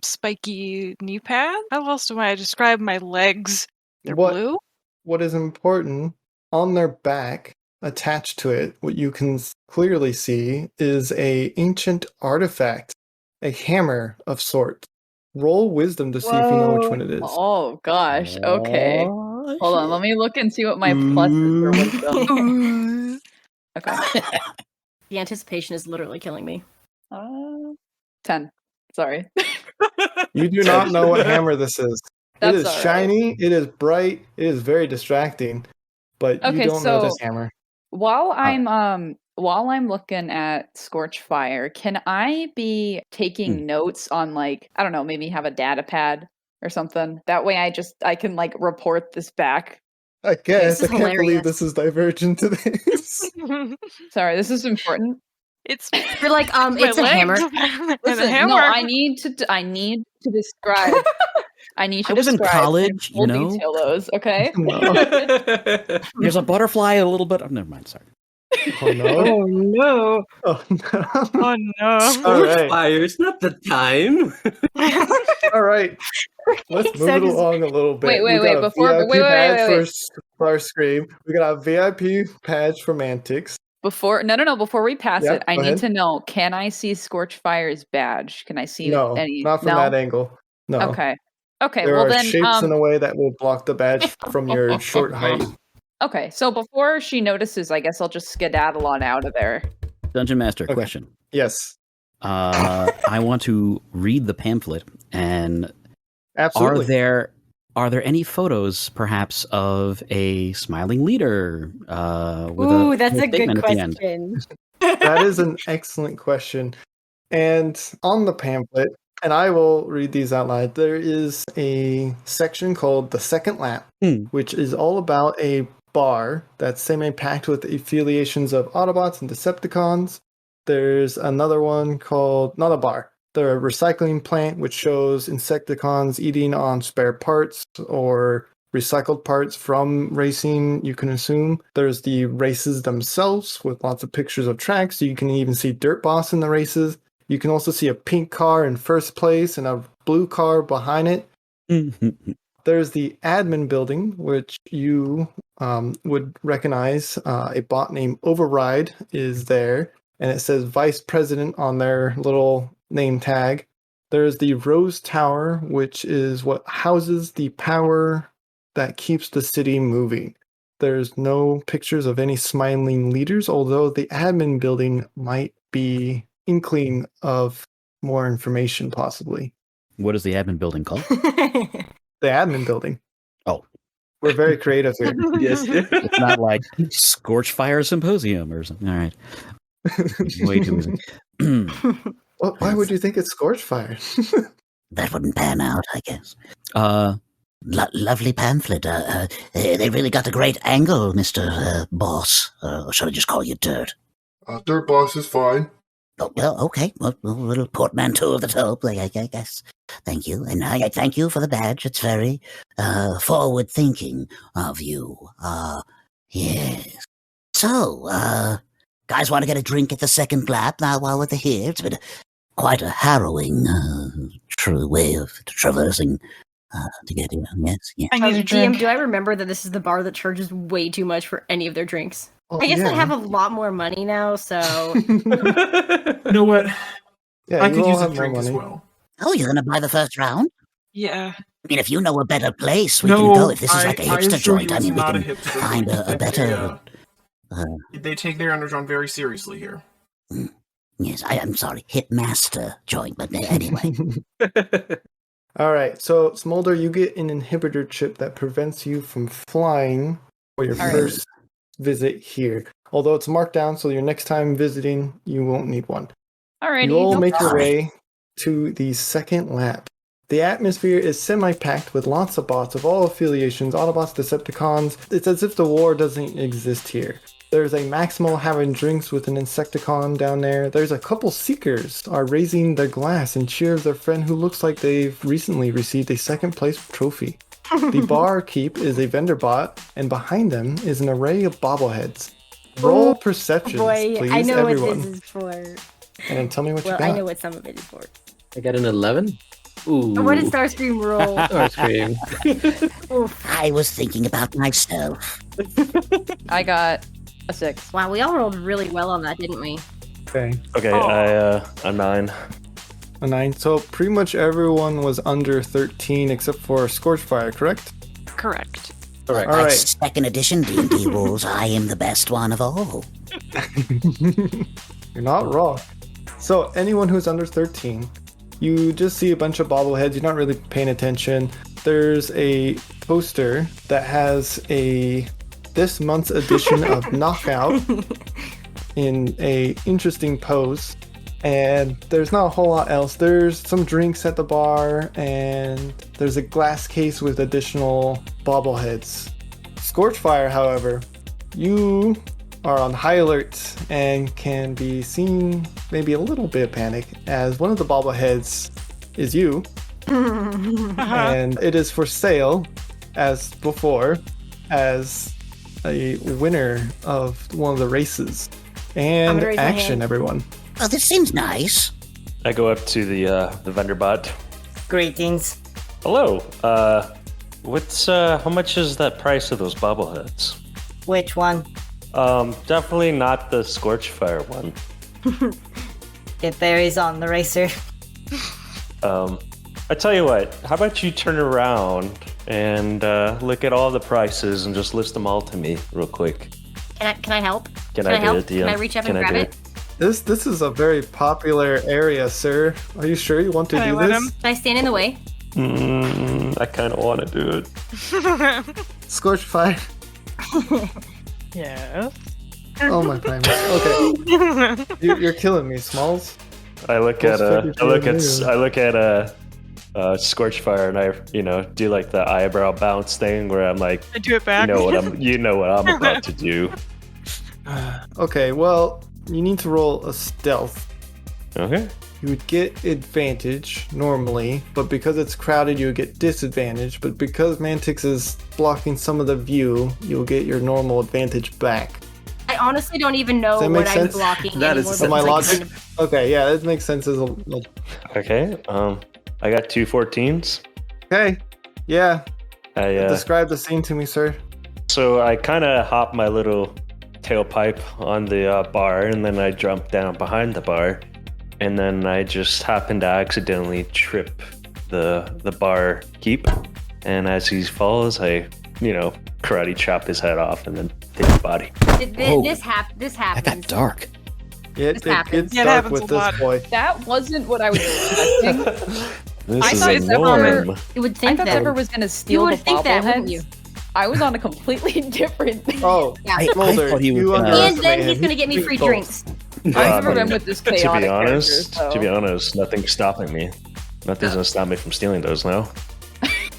spiky knee pads. How else do I describe my legs? They're blue. What is important on their back, attached to it, what you can clearly see is a ancient artifact, a hammer of sorts. Roll wisdom to see if you know which one it is. Oh, gosh. Okay. Hold on. Let me look and see what my plus is for wisdom. Okay. The anticipation is literally killing me. 10. Sorry. You do not know what hammer this is. That's it is all right. shiny, it is bright, it is very distracting, but Okay, you don't know this so- hammer. While I'm looking at Scorchfire, can I be taking notes on, like, I don't know, maybe have a data pad or something? That way I can like report this back. I guess. This I is can't believe hilarious. this is divergent to this. Sorry, this is important. It's You're like, it's a hammer. Listen, no, I need to describe. I need to I was in describe college, full you know? detail those, okay? There's a butterfly a little bit. Oh, never mind. Sorry. Oh no. Oh no. Oh no. Oh no. All right. Fire, it's not the time. All right. Let's move it along a little bit. Wait, We got a before- VIP wait, badge wait. for Starscream. We got a VIP badge for Mantyx. Before we pass Yeah, it, I go need ahead. to know, can I see Scorchfire's badge? Can I see No, any not from that angle. No. Okay. Okay, There well are then shapes in a way that will block the badge from your short height. okay, so before she notices, I guess I'll just skedaddle on out of there. Dungeon Master, Okay. question. Yes. I want to read the pamphlet, and Absolutely. are there any photos, perhaps, of a smiling leader? With Ooh, a that's a statement good at the end? question. That is an excellent question. And on the pamphlet, and I will read these out loud, there is a section called The Second Lap, which is all about a bar that's semi-packed with affiliations of Autobots and Decepticons. There's another one called, not a bar, the recycling plant, which shows Insecticons eating on spare parts or recycled parts from racing, you can assume. There's the races themselves with lots of pictures of tracks. So you can even see Dirt Boss in the races. You can also see a pink car in first place and a blue car behind it. There's the admin building, which you would recognize. A bot named Override is there, and it says Vice President on their little name tag. There's the Rose Tower, which is what houses the power that keeps the city moving. There's no pictures of any smiling leaders, although the admin building might be inkling of more information, possibly. What is the admin building called? The admin building. Oh. We're very creative here. Yes. It's not like Scorchfire Symposium or something. All right. Way too easy. Why would you think it's Scorchfire? That wouldn't pan out, I guess. Lovely pamphlet. They really got a great angle, Mr. Boss. Or should I just call you Dirt? Dirt Boss is fine. Oh, well, okay. Well, a little portmanteau of the top, I guess. Thank you. And I thank you for the badge. It's very forward-thinking of you. Yes. So, guys want to get a drink at the second lap now while we're here? It's been quite a harrowing way of traversing to get here. Yes, yes. I need a DM, drink. do I remember that this is the bar that charges way too much for any of their drinks? Oh, I guess I yeah. have a lot more money now, so... You know what? Yeah, I you could all use a have more drink as money. well. Oh, you're gonna buy the first round? Yeah. I mean, if you know a better place, we No, can go. If this is I- like a I hipster assure joint, you I it's mean, we not a can hipster find joint. a better... They take their underground very seriously here. Yes, I'm sorry, hitmaster joint, but anyway. All right, so Smolder, you get an inhibitor chip that prevents you from flying for your All right. first visit here. Although it's marked down, so your next time visiting, you won't need one. Alrighty. You all no make your problem. way to the second lap. The atmosphere is semi-packed with lots of bots of all affiliations, Autobots, Decepticons. It's as if the war doesn't exist here. There's a Maximal having drinks with an Insecticon down there. There's a couple Seekers are raising their glass in cheer of their friend who looks like they've recently received a second place trophy. The barkeep is a vendor bot, and behind them is an array of bobbleheads. Roll perceptions, Boy, please, I know everyone. what this is for. And tell me what Well, you got. I know what some of it is for. I got an 11. Ooh. What did Starscream roll? Starscream. Oof. I was thinking about myself. I got a 6. Wow, we all rolled really well on that, didn't we? Okay. Okay, a 9. A 9. So pretty much everyone was under 13 except for Scorchfire, correct? Correct. Correct. All Like right. second edition D&D rules, I am the best one of all. You're not wrong. So anyone who's under 13, you just see a bunch of bobbleheads. You're not really paying attention. There's a poster that has this month's edition of Knockout in a interesting pose. And there's not a whole lot else. There's some drinks at the bar, and there's a glass case with additional bobbleheads. Scorchfire, however, you are on high alert and can be seen maybe a little bit of panic as one of the bobbleheads is you. And it is for sale as before as a winner of one of the races. I'm And gonna raise my action, hand. everyone. Oh, this seems nice. I go up to the vendor bot. Greetings. Hello. What's how much is that price of those bobbleheads? Which one? Definitely not the Scorchfire one. It varies on the racer. I tell you what. How about you turn around and look at all the prices and just list them all to me real quick. Can I help? Can I I do help? it, DM? Can I reach up Can and I grab do it? This is a very popular area, sir. Are you sure you want to Can I do let this? him? Can I stand in the way? I kind of want to do it. Scorchfire. Yes. Oh my primus. Okay. You're killing me, Smalls. I look at Scorchfire and I do like the eyebrow bounce thing where I'm like, I do it back. you know what I'm about to do. Okay, well, you need to roll a stealth. Okay. You would get advantage normally, but because it's crowded, you would get disadvantage. But because Mantyx is blocking some of the view, you'll get your normal advantage back. I honestly don't even know Does that what make I'm sense? blocking That anymore. is So but my it's like logic. kind of- Okay, yeah, that makes sense as a. Okay. I got 2 14s. Okay, yeah. I Describe the scene to me, sir. So I kind of hop my little tailpipe on the bar, and then I jump down behind the bar, and then I just happen to accidentally trip the bar keep, and as he falls, I karate chop his head off, and then take the body. Whoa. This That got happens. dark. It happens. gets Yeah, it dark happens with a this lot. boy. That wasn't what I was expecting. This I is thought a Zephyr- norm. You would I think thought that. Zephyr was going to You steal the would think that, wouldn't bobbleheads. you? I was on a completely different. Oh, Yeah. I Smolder, thought he was you gonna- And underestimate then he's him. gonna get me free Both. drinks. I've never been with this chaotic To be honest, character, so. nothing's stopping me. Nothing's gonna stop me from stealing those now.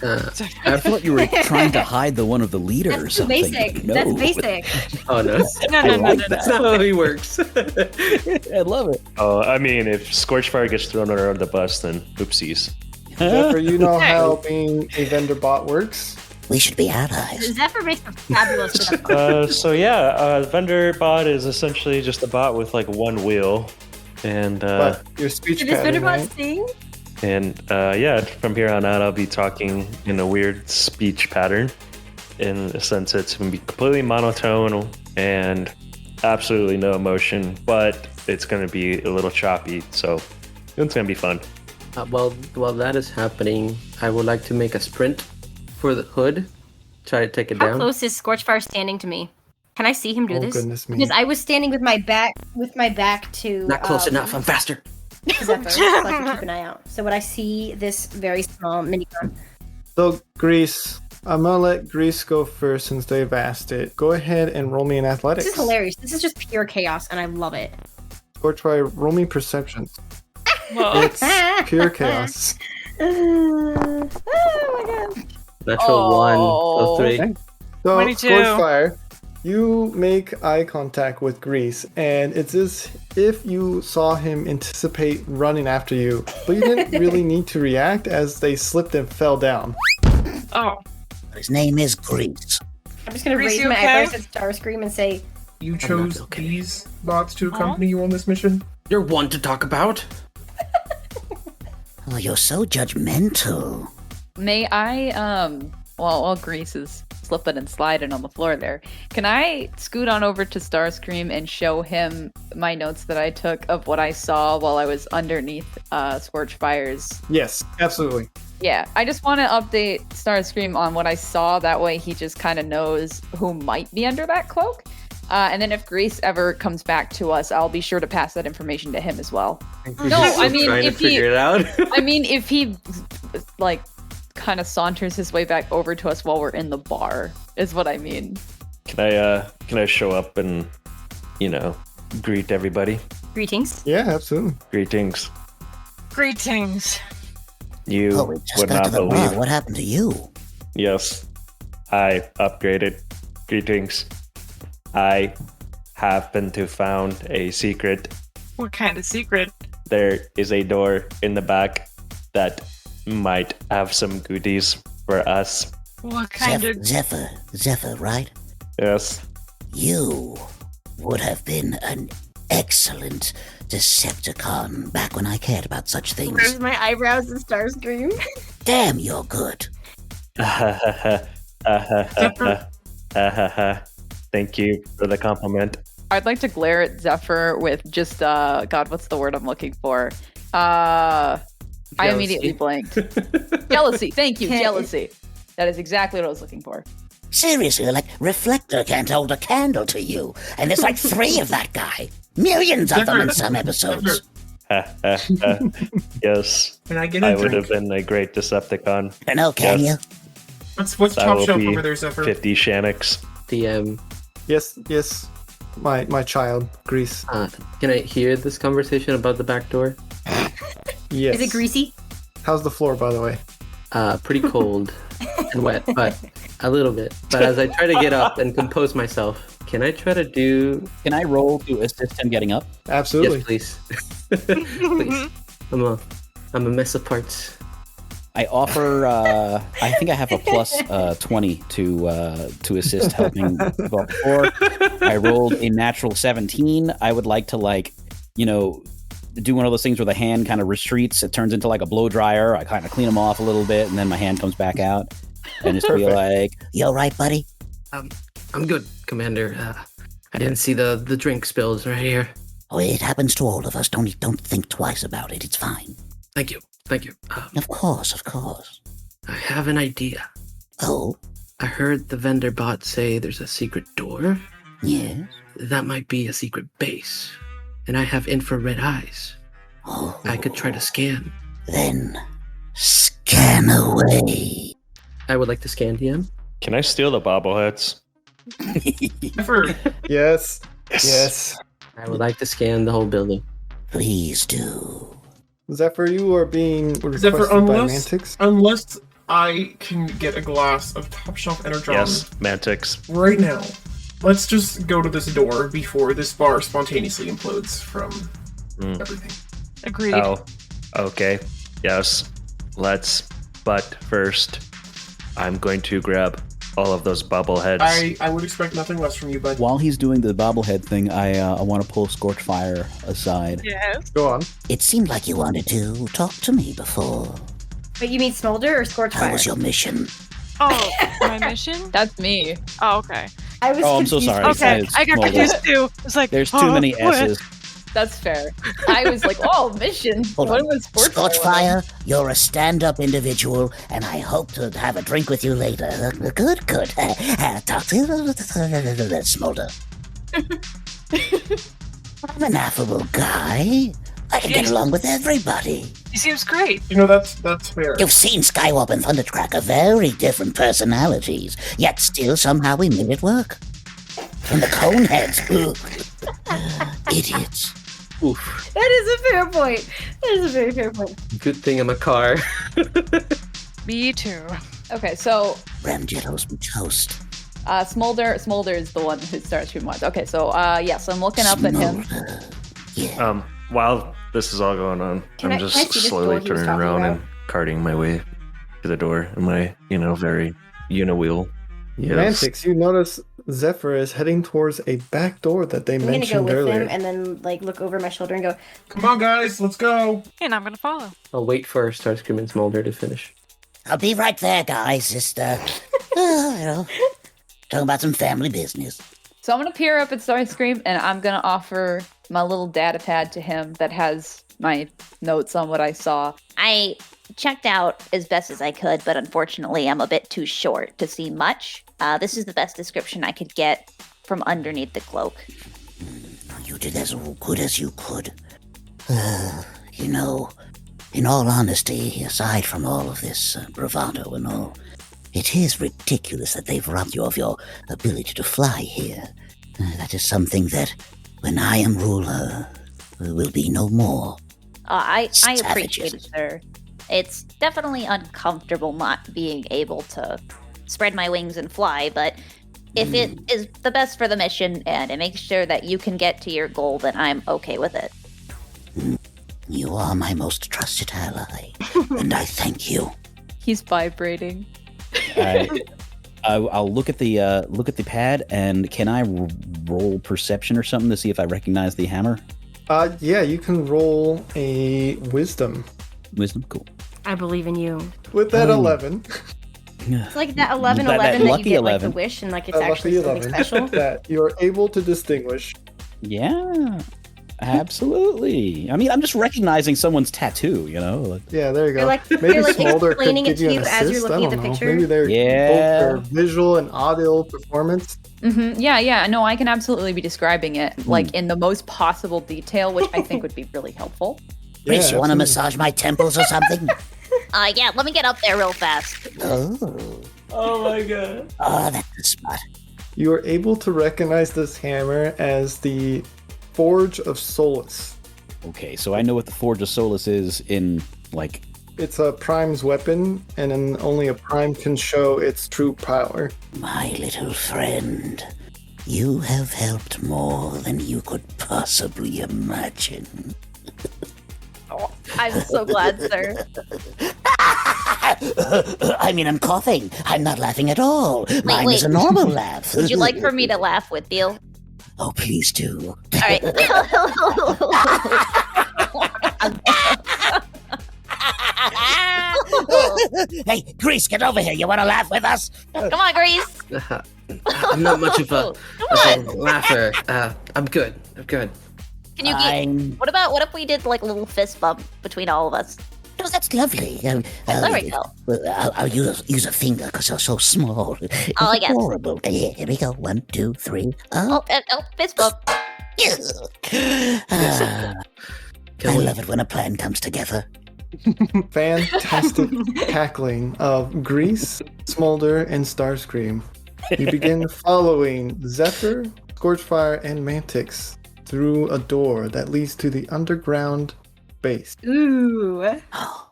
I thought you were trying to hide the one of the leader or That's something. basic. No. That's basic. Oh no, No. that's not how he works. I love it. Oh, I mean, if Scorchfire gets thrown under the bus, then oopsies. Zephyr, you know how being a vendor bot works? We should be allies. Zephyr makes a fabulous setup. So yeah, vendor bot is essentially just a bot with like one wheel, and But your speech Did this pattern, vendor bot right? sing? yeah, from here on out, I'll be talking in a weird speech pattern. In the sense, it's gonna be completely monotone and absolutely no emotion, but it's gonna be a little choppy, so it's gonna be fun. While that is happening, I would like to make a sprint for the hood. Try to take it How down. close is Scorchfire standing to me? Can I see him do Oh, this? goodness me. Because I was standing with my back to Not close enough. I'm faster. Zephyr, so I can keep an eye out. So would I see this very small minicon? So, Grease, I'm gonna let Grease go first since they've asked it. Go ahead and roll me in athletics. This is hilarious. This is just pure chaos, and I love it. Scorchfire, roll me perception. Whoa. It's pure chaos. Oh my god. Natural one, so 3. Okay. So, 22. Scorchfire, you make eye contact with Grease, and it's as if you saw him anticipate running after you, but you didn't really need to react as they slipped and fell down. Oh. His name is Grease. I'm just gonna Grease, raise you my okay? eyebrows at Starscream and say, You chose okay. these bots to accompany you on this mission? You're one to talk about. Oh, you're so judgmental. May I, while Grease is slipping and sliding on the floor there, can I scoot on over to Starscream and show him my notes that I took of what I saw while I was underneath Scorchfire's? Yes, absolutely. Yeah, I just want to update Starscream on what I saw. That way he just kind of knows who might be under that cloak. And then if Grease ever comes back to us, I'll be sure to pass that information to him as well. No, I mean, trying if to figure it out. I mean, if he, like, kind of saunters his way back over to us while we're in the bar, is what I mean. Can I show up and, greet everybody? greetings. Yeah, absolutely. Greetings. Greetings. You Oh, we just would got to not the believe. bar. What happened to you? Yes, I upgraded. Greetings. I happen to found a secret. What kind of secret? There is a door in the back that might have some goodies for us. What kind of... Zephyr, right? Yes. You would have been an excellent Decepticon back when I cared about such Where's things. my eyebrows and Starscream? Damn, you're good. Thank you for the compliment. I'd like to glare at Zephyr with just, God, what's the word I'm looking for? I immediately blanked. Jealousy. Thank you, jealousy. That is exactly what I was looking for. Seriously, like, Reflector can't hold a candle to you. And there's like 3 of that guy. Millions of them in some episodes. Yes, Can I get a I would drink? have been a great Decepticon. No, can you? What's That top will shelf be over there, Zephyr? 50 Shannocks. DM. Yes, my child, Grease. Can I hear this conversation about the back door? Yes. Is it greasy? How's the floor, by the way? Pretty cold and wet, but a little bit. But as I try to get up and compose myself, can I try to do... Can I roll to assist him getting up? Absolutely. Yes, please. Please. I'm a mess of parts. I offer. I think I have a plus 20 to assist helping. But before I rolled a natural 17, I would like to do one of those things where the hand kind of retreats. It turns into like a blow dryer. I kind of clean them off a little bit, and then my hand comes back out, and just be like, You all right, buddy? I'm good, Commander. I didn't see the drink spills right here. Oh, it happens to all of us. Don't think twice about it. It's fine. Thank you. Of course. I have an idea. Oh, I heard the vendor bot say there's a secret door. yes. That might be a secret base. And I have infrared eyes. Oh, I could try to scan. then scan away. I would like to scan DM. Can I steal the bobbleheads? Zephyr, Yes. Yes. I would like to scan the whole building. Please do. Zephyr, you are being requested Zephyr, by unless Mantyx. I can get a glass of top shelf energon Yes, Mantyx. right now. Let's just go to this door before this bar spontaneously implodes from everything. Agreed. Oh, okay. Yes, let's. But first, I'm going to grab all of those bobbleheads. I would expect nothing less from you, bud. While he's doing the bobblehead thing, I want to pull Scorchfire aside. Yes. Go on. It seemed like you wanted to talk to me before. But you mean Smolder or Scorchfire? How was your mission? Oh, my mission? That's me. Oh, okay. I was Oh, I'm so confused. sorry. Okay, I got Smolder. confused too. It's like There's too many what? S's. That's fair. I was like, oh, mission. Hold What on. was Scorchfire, you're a stand-up individual, and I hope to have a drink with you later. Good. Talk to you, Smolder. I'm an affable guy. I can get along with everybody. He seems great. You know, that's fair. You've seen Skywarp and Thundercracker, very different personalities, yet still somehow we made it work. And the Coneheads, idiots. Oof. That is a fair point. That is a very fair point. Good thing I'm a car. Me too. Okay, so Ramjetto's toast. Smolder is the one who Starscream wants. Okay, so yes, I'm looking up at him. Smolder. Yeah. While this is all going on, Can I'm I just see this slowly door he was turning talking around about? and carting my way to the door in my, very uniwheel. Yes. Mantyx, you notice Zephyr is heading towards a back door that they I'm gonna go mentioned with earlier. him and then look over my shoulder and go, Come on, guys, let's go. And I'm gonna follow. I'll wait for Starscream and Smolder to finish. I'll be right there, guys. Just, talking about some family business. So I'm gonna peer up at Starscream and I'm gonna offer my little data pad to him that has my notes on what I saw. I checked out as best as I could, but unfortunately I'm a bit too short to see much. This is the best description I could get from underneath the cloak. You did as good as you could. In all honesty, aside from all of this bravado and all, it is ridiculous that they've robbed you of your ability to fly here. That is something that, when I am ruler, will be no more. I appreciate Savages. it, sir. It's definitely uncomfortable not being able to spread my wings and fly, but if it is the best for the mission and it makes sure that you can get to your goal, then I'm okay with it. You are my most trusted ally, and I thank you. He's vibrating. I'll look at the pad, and can I roll perception or something to see if I recognize the hammer? Yeah, you can roll a wisdom. Wisdom, cool. I believe in you. With that 11, It's like that 11 That 11 that you lucky get like the 11. wish and like it's that actually lucky something 11, special. that you're able to distinguish. Yeah, absolutely. I mean, I'm just recognizing someone's tattoo, Yeah, there you go. They're like- Maybe they're like Smolder could explaining it give you to an you as you're assist. looking I at the don't know. picture. Maybe they're Yeah. both their visual and audio performance. Yeah, no, I can absolutely be describing it like in the most possible detail, which I think would be really helpful. Chris, you want to absolutely. massage my temples or something? Yeah, let me get up there real fast. Oh my god. Oh, that's the spot. You are able to recognize this hammer as the Forge of Solace. Okay, so I know what the Forge of Solace is in like. It's a Prime's weapon, and then only a Prime can show its true power. My little friend, you have helped more than you could possibly imagine. I'm so glad, sir. I mean, I'm coughing. I'm not laughing at all. Mine wait. is a normal laugh. Would you like for me to laugh with you? Oh, please do. All right. Hey, Grease, get over here. You want to laugh with us? Come on, Grease. I'm not much of a, Come on. laugher. I'm good. Can you get? I'm... What if we did like a little fist bump between all of us? Oh, that's lovely. There we go. I'll use a finger because you're so small. It's Oh, yes. adorable. Here we go. 1, 2, 3. Oh, fist bump. I love it when a plan comes together. Fantastic cackling of Grease, Smolder, and Starscream. You begin following Zephyr, Scorchfire, and Mantyx through a door that leads to the underground base. Ooh.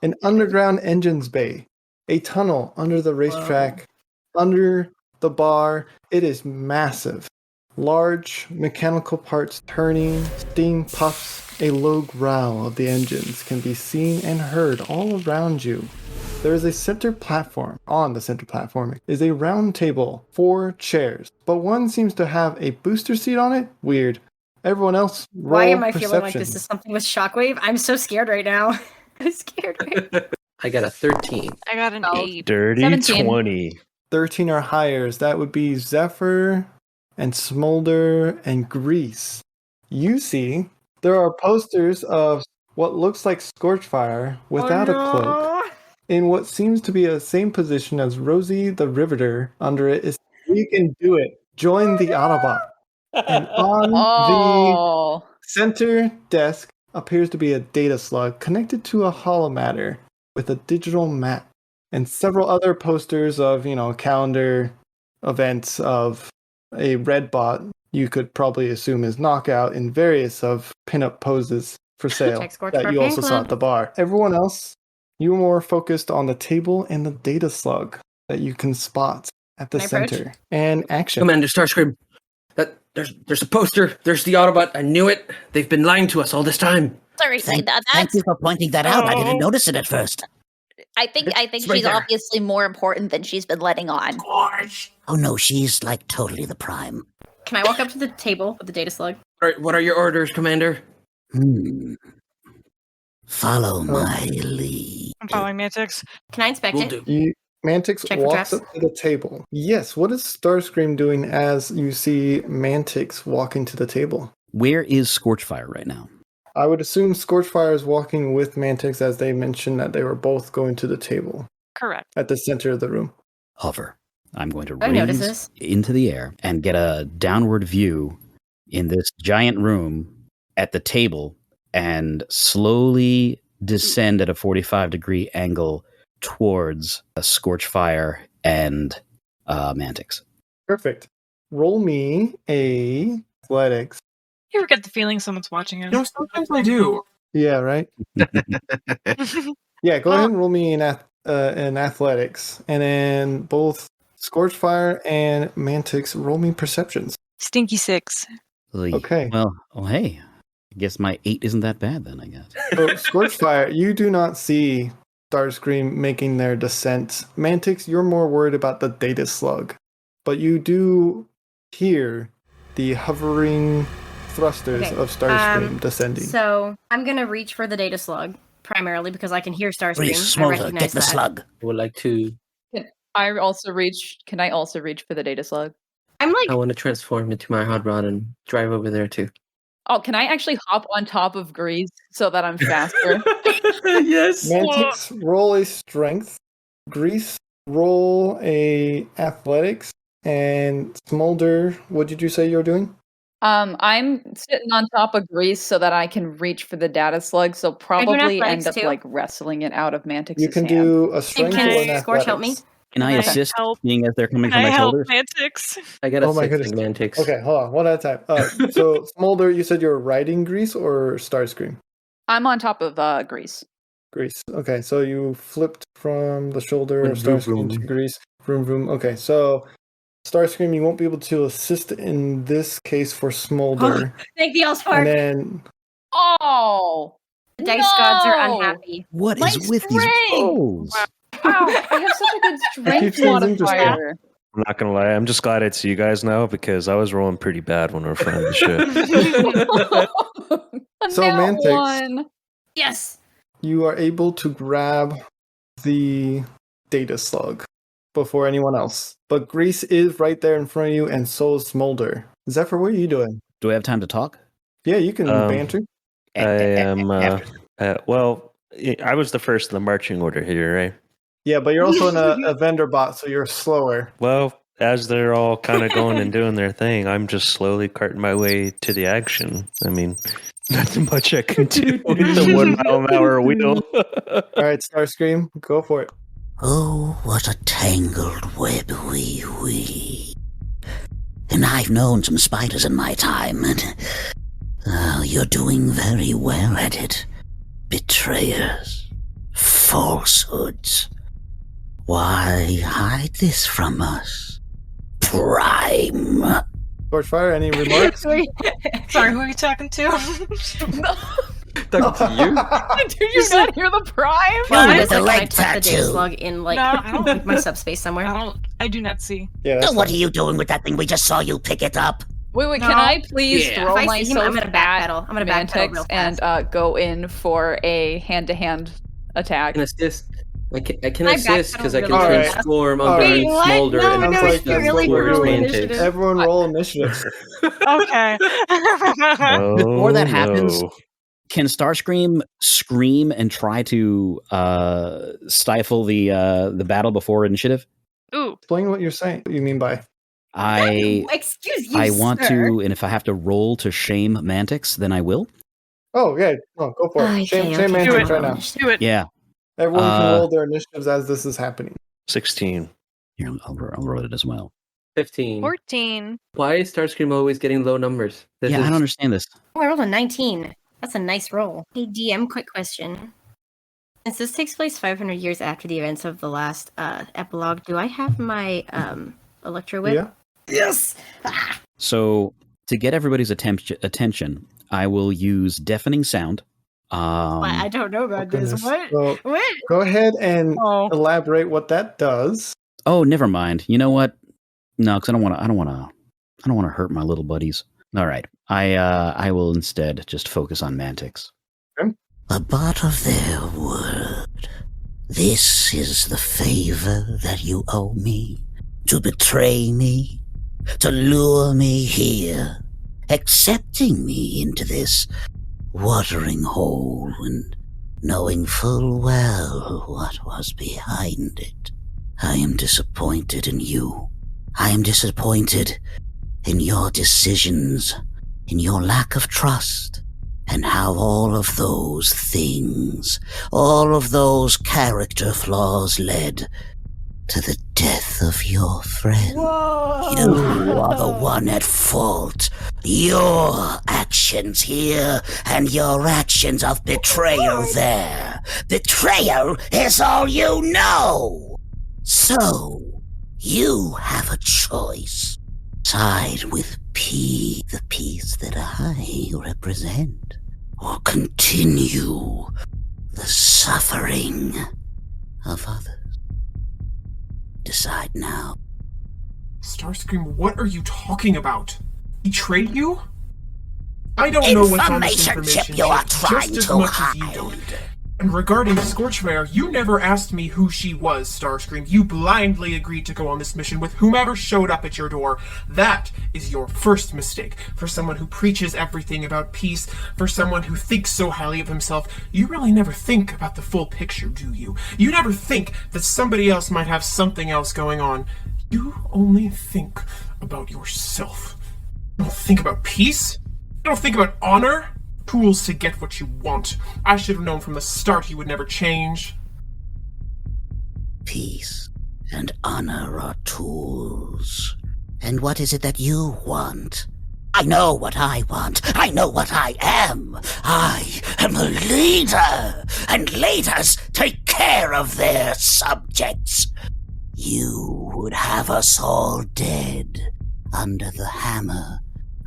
An underground engines bay. a tunnel under the racetrack, under the bar. It is massive. Large mechanical parts turning, steam puffs, a low growl of the engines can be seen and heard all around you. There is a center platform. On the center platform is a round table, 4 chairs, but one seems to have a booster seat on it. Weird. Everyone else, roll Why am I perception. feeling like this is something with Shockwave? I'm so scared right now. I'm scared right now. I got a 13. I got an 8. Dirty 17. 20. 13 or higher. That would be Zephyr and Smolder and Grease. You see, there are posters of what looks like Scorchfire without a cloak, in what seems to be the same position as Rosie the Riveter. Under it is "You can do it. Join the Autobot." And on the center desk appears to be a data slug connected to a holomatter with a digital map, and several other posters of, calendar events of a red bot you could probably assume is Knockout in various of pinup poses for sale that you also saw at the bar. Everyone else, you were more focused on the table and the data slug that you can spot at the center. And action. Commander Starscream. There's a poster. There's the Autobot. I knew it. They've been lying to us all this time. Sorry, Thank you for pointing that out. I didn't notice it at first. I think she's obviously more important than she's been letting on. Oh no, she's like totally the prime. Can I walk up to the table with the data slug? All right, what are your orders, Commander? Follow my lead. I'm following Mantyx. Can I inspect it? Mantyx walks up to the table. Yes, what is Starscream doing as you see Mantyx walking to the table? Where is Scorchfire right now? I would assume Scorchfire is walking with Mantyx, as they mentioned that they were both going to the table. Correct. At the center of the room. Hover. I'm going to I notice raise this. into the air and get a downward view in this giant room at the table and slowly descend at a 45-degree angle towards a Scorchfire and Mantyx. Perfect. Roll me a athletics. You ever get the feeling someone's watching us? No, sometimes I do. Yeah, right? Yeah, go ahead and roll me in athletics. And then both Scorchfire and Mantyx, roll me perceptions. Stinky 6. Okay. Well, hey, I guess my 8 isn't that bad then, I guess. So, Scorchfire, you do not see Starscream making their descent. Mantyx, you're more worried about the data slug. But you do hear the hovering thrusters of Starscream descending. So I'm going to reach for the data slug, primarily because I can hear Starscream. Grease, I Smolder, recognize get the that. slug. I would like to... Can I also reach for the data slug? I'm like... I want to transform into my hot rod and drive over there too. Oh, can I actually hop on top of Grease so that I'm faster? Yes. Mantyx, roll a strength. Grease, roll a athletics. And Smolder, what did you say you're doing? I'm sitting on top of Grease so that I can reach for the data slug, so probably end up like wrestling it out of Mantyx's You can hand. do a strength or an athletics. Scorch, help me. Can I assist, being as they're coming from my shoulders? Mantyx? I got a Oh my 6 in goodness. Mantyx. Okay, hold on, one at a time. So, Smolder, you said you're riding Grease or Starscream? I'm on top of Grease. Grease. Okay, so you flipped from the shoulder of Vroom, Starscream to vroom. Grease. Vroom, vroom. Okay, so Starscream, you won't be able to assist in this case for Smolder. Thank the And Allspark. then, Oh! The dice gods are unhappy. What My is with these strength! rolls? Wow, I have such a good strength keep losing to modifier. I'm not gonna lie, I'm just glad it's you guys now because I was rolling pretty bad when we were flying the ship. So, Now Mantyx. one. Yes. you are able to grab the data slug before anyone else. But Grease is right there in front of you, and so is Smolder. Zephyr, what are you doing? Do I have time to talk? Yeah, you can banter. I am, well, I was the first in the marching order here, right? Yeah, but you're also in a vendor bot, so you're slower. Well, as they're all kind of going and doing their thing, I'm just slowly carting my way to the action. I mean, nothing much I can do with the 1 mile an hour wheel. All right, Starscream, go for it. Oh, what a tangled web we weave. And I've known some spiders in my time, and you're doing very well at it. Betrayers, falsehoods, Why hide this from us? Prime. Scorchfire, any remarks? Sorry, who are you talking to? Talking to you? Did you not hear the prime? Well, with the can I leg tuck the data tattoo. slug in like No, I don't- my subspace somewhere? I do not see. Yeah, that's So what fine. are you doing with that thing? We just saw you pick it up. Wait, No. can I please Yeah. throw If I see him, myself I'm gonna backpedal. I'm gonna backpedal Mantyx real and fast. go in for a hand-to-hand attack? I can assist. I can I assist because I backpedaled can really fast. transform Alright. underneath Wait, what? Smolder No, and no, push you them really towards roll Mantyx. initiative. Everyone roll initiative. Okay. Before that Oh, happens, no. can Starscream scream and try to stifle the battle before initiative? Ooh. Explain what you're saying. What you mean by? Excuse you, I want sir. to, and if I have to roll to shame Mantyx, then I will. Oh, yeah. Oh, go for it. Okay, Shame okay, Mantyx do right now. Do it. Yeah. Everyone can roll their initiatives as this is happening. 16. Here, I'll roll it as well. 15. 14. Why is Starscream always getting low numbers? I don't understand this. Oh, I rolled a 19. That's a nice roll. Hey, DM, quick question. Since this takes place 500 years after the events of the last epilogue, do I have my Electro Whip? Yeah. Yes! So, to get everybody's attention, I will use deafening sound. I don't know about this. Goodness. What? So, What? go ahead and Oh. elaborate what that does. Oh, never mind. You know what? No, because I don't want to hurt my little buddies. All right, I will instead just focus on Mantyx. A part of their word. This is the favor that you owe me. To betray me. To lure me here. Accepting me into this watering hole and knowing full well what was behind it. I am disappointed in you. I am disappointed in your decisions, in your lack of trust, and how all of those things, all of those character flaws led to the death of your friend. Whoa! You are the one at fault. Your actions here and your actions of betrayal there. Betrayal is all you know. So, you have a choice. Side with P, the peace that I represent, or continue the suffering of others. Decide now. Starscream, what are you talking about? Betrayed you? I don't know what's on this Information chip information you are chip trying just as to much as you don't. And regarding Scorchfire, you never asked me who she was, Starscream. You blindly agreed to go on this mission with whomever showed up at your door. That is your first mistake. For someone who preaches everything about peace, for someone who thinks so highly of himself, you really never think about the full picture, do you? You never think that somebody else might have something else going on. You only think about yourself. You don't think about peace? You don't think about honor? Tools to get what you want. I should have known from the start he would never change. Peace and honor are tools. And what is it that you want? I know what I want. I know what I am. I am a leader. And leaders take care of their subjects. You would have us all dead under the hammer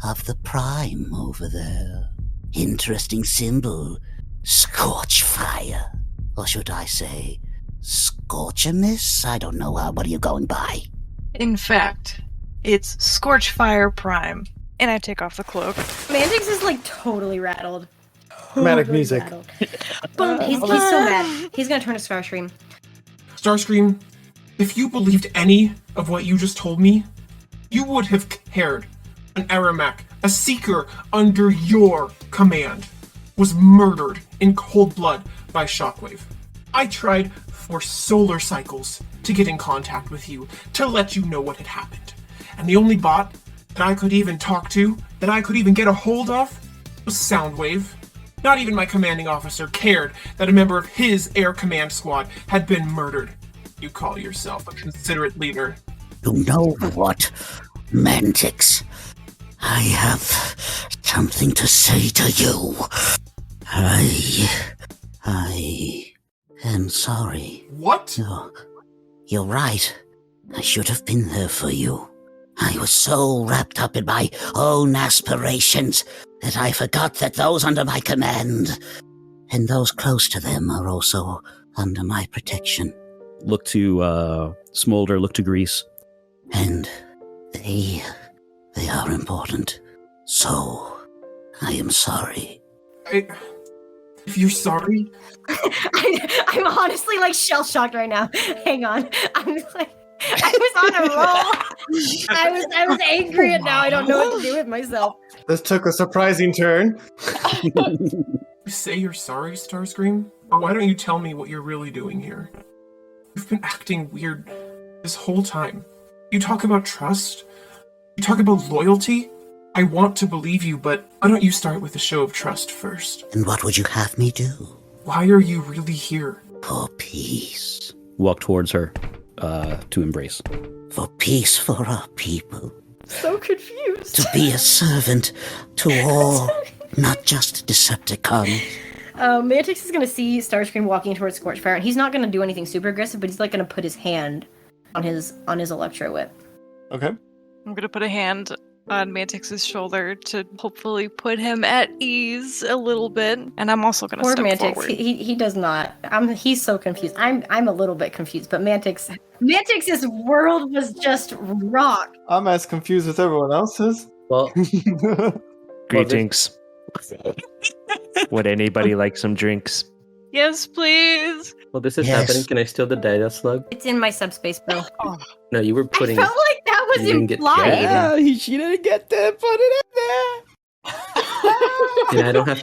of the Prime over there. Interesting symbol. Scorchfire. Or should I say, HEXAMIS? I don't know. What are you going by? In fact, it's Scorchfire Prime. And I take off the cloak. Mantyx is like totally rattled. Dramatic music. Rattled. Boom! He's so mad. He's gonna turn to Starscream. Starscream, if you believed any of what you just told me, you would have cared. An Aramak, a seeker under your command, was murdered in cold blood by Shockwave. I tried for solar cycles to get in contact with you, to let you know what had happened. And the only bot that I could even talk to, that I could even get a hold of, was Soundwave. Not even my commanding officer cared that a member of his air command squad had been murdered. You call yourself a considerate leader. You know what, Mantyx? I have something to say to you. I am sorry. What? You're right. I should have been there for you. I was so wrapped up in my own aspirations that I forgot that those under my command and those close to them are also under my protection. Look to Smolder, look to Grease. And they are important. So, I am sorry. If you're sorry, I'm honestly like shell shocked right now. Hang on, I'm like, I was on a roll. I was angry, and now I don't know what to do with myself. This took a surprising turn. you say you're sorry, Starscream? Or why don't you tell me what you're really doing here? You've been acting weird this whole time. You talk about trust. You talk about loyalty. I want to believe you, but why don't you start with a show of trust first? And what would you have me do? Why are you really here? For peace. Walk towards her to embrace. For peace for our people. So confused. To be a servant to all, not just Decepticons. Mantyx is gonna see Starscream walking towards Scorchfire, and he's not gonna do anything super aggressive, but he's like gonna put his hand on his electro whip. Okay. I'm gonna put a hand on Mantyx's shoulder to hopefully put him at ease a little bit, and I'm also gonna Poor step Mantyx. forward. He does not. He's so confused. I'm a little bit confused, but Mantyx's world was just rock. I'm as confused as everyone else is. Well, Greetings. Would anybody like some drinks? Yes, please. well, this is Yes. happening. Can I steal the data slug? It's in my subspace, bro. No, you were putting. I felt like that was you didn't get implied. credit. She didn't get to put it in there. Yeah, I don't have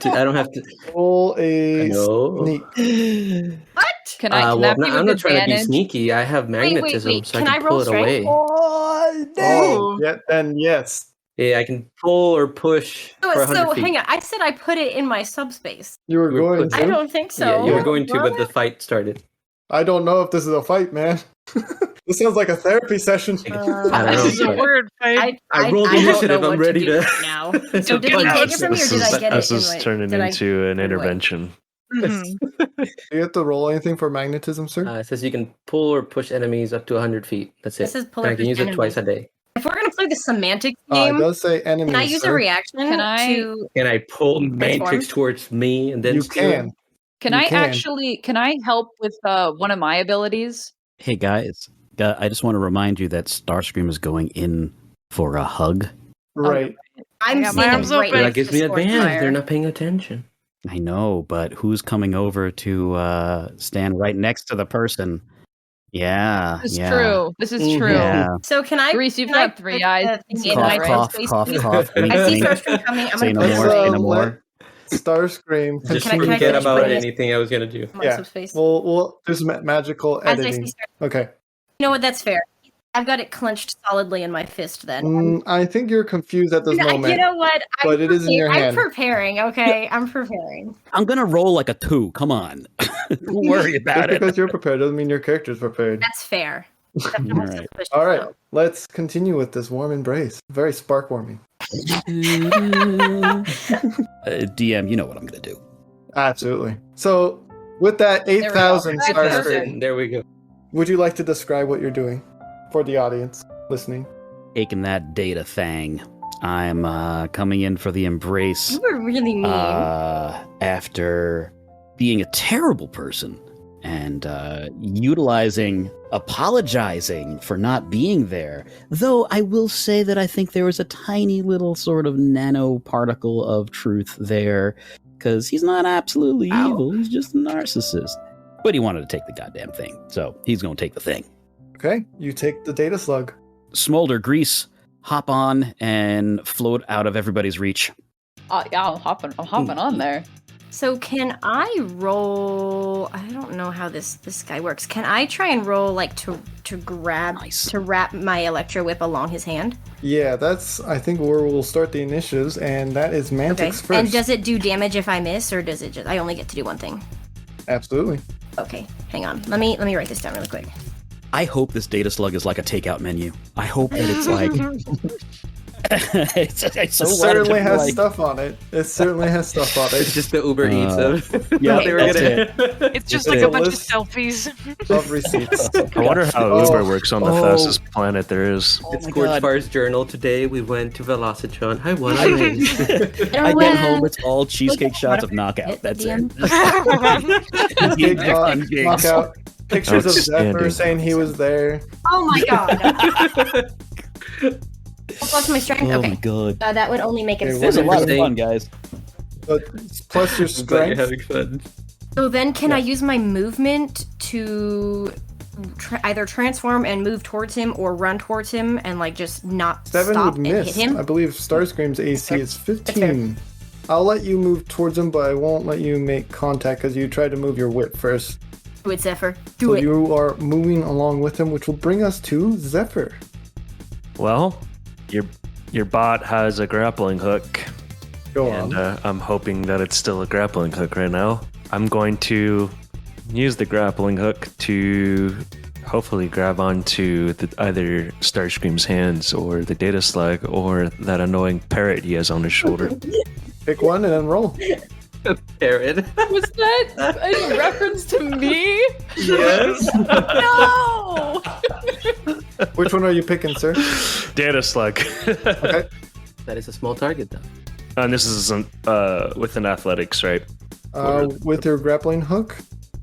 to. Roll a No. sneak. What? Can I Well, kidnap you I'm with not trying to be advantage? sneaky. I have Wait, magnetism, so can I I can roll pull it strength? away. Oh, yeah, then yes. Yeah, I can pull or push for 100 So feet. hang on. I said I put it in my subspace. You were You were going put- I to. don't think so. Yeah, you were going to, but What? the fight started. I don't know if this is a fight, man. This sounds like a therapy session. I don't know. This is a but- word fight. I rolled don't initiative, know I'm what ready do to- right now. to So did he punch. take it from me, or did I get it? This is in my- turning did I- into an Wait. intervention. Mhm. Do you have to roll anything for magnetism, sir? It says you can pull or push enemies up to 100 feet. That's it. This is pull And or I can push use it twice a day. If we're gonna play the semantics It game, does say enemies. can I use a sir. reaction Can I- to? Can I pull Transform? Mantyx towards me and then You steal it? can. Can You I can. actually? Can I help with one of my abilities? Hey guys, I just want to remind you that Starscream is going in for a hug. Right. I'm I got my seeing arms it right open. That next gives to me advantage. Scorchfire. They're not paying attention. I know, but who's coming over to stand right next to the person? Yeah, This is yeah. true. This is Mhm. true. Yeah. So can I? Grease, you've can I got 3 put eyes. the thing See in that, my Cough, right? cough, subspace, cough, please? cough. Wink, I see wink. Starscream coming. I'm Say gonna no put more, it say in no more. Starscream. Just Can I forget finish about putting this- anything I was gonna do. my Yeah. subspace. We'll do some magical As I see editing. Starscream. Okay. You know what? That's fair. I've got it clenched solidly in my fist. Then. I think you're confused at this moment. You know what? but it is in your I'm hand. preparing. Okay, I'm preparing. I'm gonna roll like a 2. Come on. Don't worry Just about it. because you're prepared doesn't mean your character's prepared. That's fair. All right. All right, let's continue with this warm embrace. Very spark warming. DM, you know what I'm gonna do. Absolutely. So, with that There we go. 8,000 That's Starscream, perfect. There we go. would you like to describe what you're doing for the audience listening? Taking that data thing. I'm coming in for the embrace. You were really mean. After being a terrible person and apologizing for not being there. Though I will say that I think there was a tiny little sort of nanoparticle of truth there, because he's not absolutely evil, he's just a narcissist. But he wanted to take the goddamn thing, so he's going to take the thing. Okay, you take the data slug. Smolder, Grease, hop on and float out of everybody's reach. Yeah, I'm hopping on there. So can I roll? I don't know how this guy works. Can I try and roll like to grab to wrap my electro whip along his hand? Yeah, that's I think where we'll start the initiatives, and that is Mantyx Okay. first. And does it do damage if I miss, or does it just? I only get to do one thing. Absolutely. Okay, hang on. Let me write this down really quick. I hope this data slug is like a takeout menu. I hope that it's like It It certainly has stuff on it. It certainly has stuff on It's it. just the Uber Eats of yeah, they were that's gonna. It's just It's like a a bunch of list. selfies. Of receipts. I wonder how Oh, Uber works on the oh. fastest planet there is. It's my God. Scorchfire's journal. Today we went to Velocitron. I won. I win. I get home, it's all cheesecake shots of knockout. That's it. Big knockout. Pictures of Zephyr Outstanding. saying he was there. Oh my god. Plus my strength. Oh my Okay. god. That would only make Okay, it. It was a lot of Interesting. fun, guys. But plus your But you're strength. having fun. So then, can I use my movement to either transform and move towards him, or run towards him and like just not 7 stop would and miss. hit him? I believe Starscream's AC is fair. 15. I'll let you move towards him, but I won't let you make contact because you tried to move your whip first. Do it, Zephyr. Do So it. you are moving along with him, which will bring us to Zephyr. Well, your bot has a grappling hook, Go and on. I'm hoping that it's still a grappling hook right now. I'm going to use the grappling hook to hopefully grab onto either Starscream's hands or the data slug or that annoying parrot he has on his shoulder. Pick one and then roll. Parrot. Was that a reference to me? Yes. No! Which one are you picking, sir? Data slug. Okay. That is a small target, though. And this is with an athletics, right? With your grappling hook,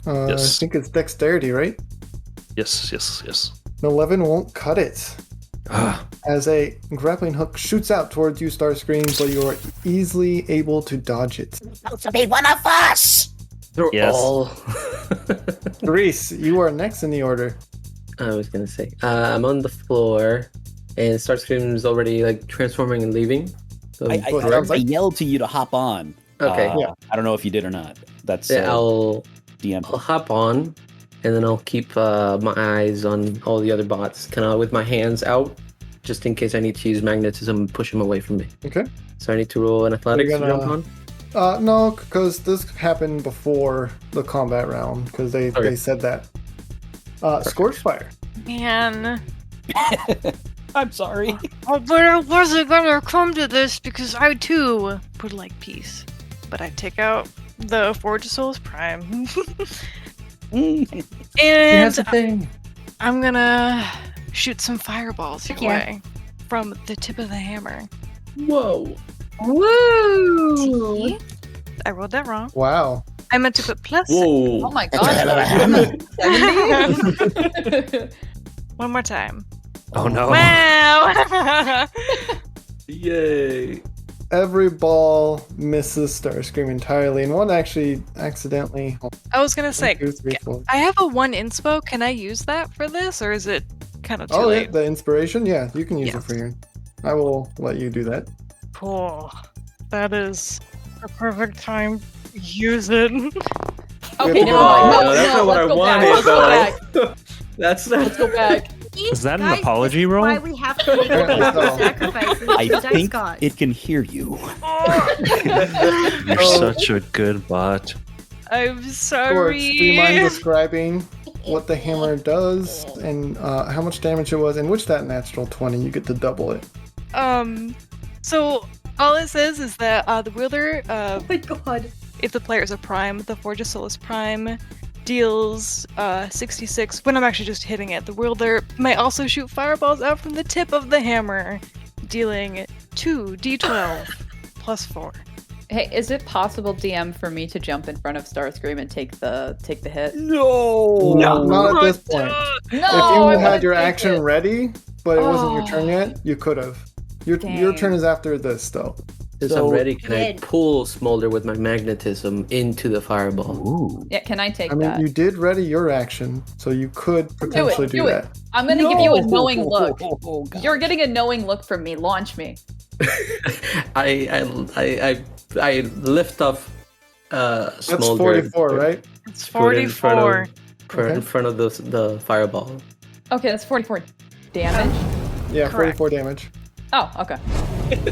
Yes. I think it's dexterity, right? Yes. An 11 won't cut it. As a grappling hook shoots out towards you, Starscream, but you are easily able to dodge it. Supposed to be one of us! They're Yes. all. Grease, you are next in the order. I was gonna say, I'm on the floor, and Starscream's already like transforming and leaving. So I yelled to you to hop on. Okay. Yeah. I don't know if you did or not. That's Yeah, I'll DM. hop on, and then I'll keep my eyes on all the other bots, kind of with my hands out, just in case I need to use magnetism and push them away from me. Okay. So I need to roll an athletics You're to gonna- jump on. No, because this happened before the combat round, because they said that. Scorchfire. Man. I'm sorry. Oh, but I wasn't gonna come to this because I too would like peace. But I take out the Forge of Souls Prime. And the thing. I'm gonna shoot some fireballs your Yeah. way from the tip of the hammer. Whoa. Woo! I rolled that wrong. Wow. I meant to put plus. Whoa. Oh my That's a hell of a god. hammer. One more time. Oh no. Wow! Yay. Every ball misses Starscream entirely, and one actually accidentally. I was gonna say, 1, 2, 3, 4. I have a 1 inspo. Can I use that for this, or is it kind of too Oh, yeah, late? the inspiration? Yeah, you can use Yeah. it for your. I will let you do that. Cool. That is a perfect time to use it. Okay, No, never mind. no, that's not what I let's go back. wanted, Let's go back. though. That's not. Let's go back. Is that an Guys, apology this is roll? Why we have to make so. sacrifices. I to dice think gods. it can hear you. You're Oh. such a good bot. I'm Scorch, sorry. do you mind describing what the hammer does and how much damage it was, and which that natural 20 you get to double it? So all it says is that the wielder, Oh my god. if the player is a prime, the Forge of Souls Prime deals 66 when I'm actually just hitting it. The wielder may also shoot fireballs out from the tip of the hammer, dealing 2d12 plus 4. Hey, is it possible, DM, for me to jump in front of Starscream and take the hit? No. Not at this point. No, If I you wanna had your take action it. ready, but it wasn't your Oh. turn yet, you could have. Your Dang. turn is after this, though. Since So- I'm ready, can I Good. pull Smolder with my magnetism into the fireball? Ooh. Yeah, can I take I mean, that? you did ready your action, so you could potentially do do it. that. I'm gonna give you a knowing No. look. Oh, God. You're getting a knowing look from me. Launch me. I lift off That's Smolder. 44, right? It's Put it in front 44. Put in front of the fireball. Okay, that's 44 damage. Yeah, Correct. 44 damage. Oh, okay.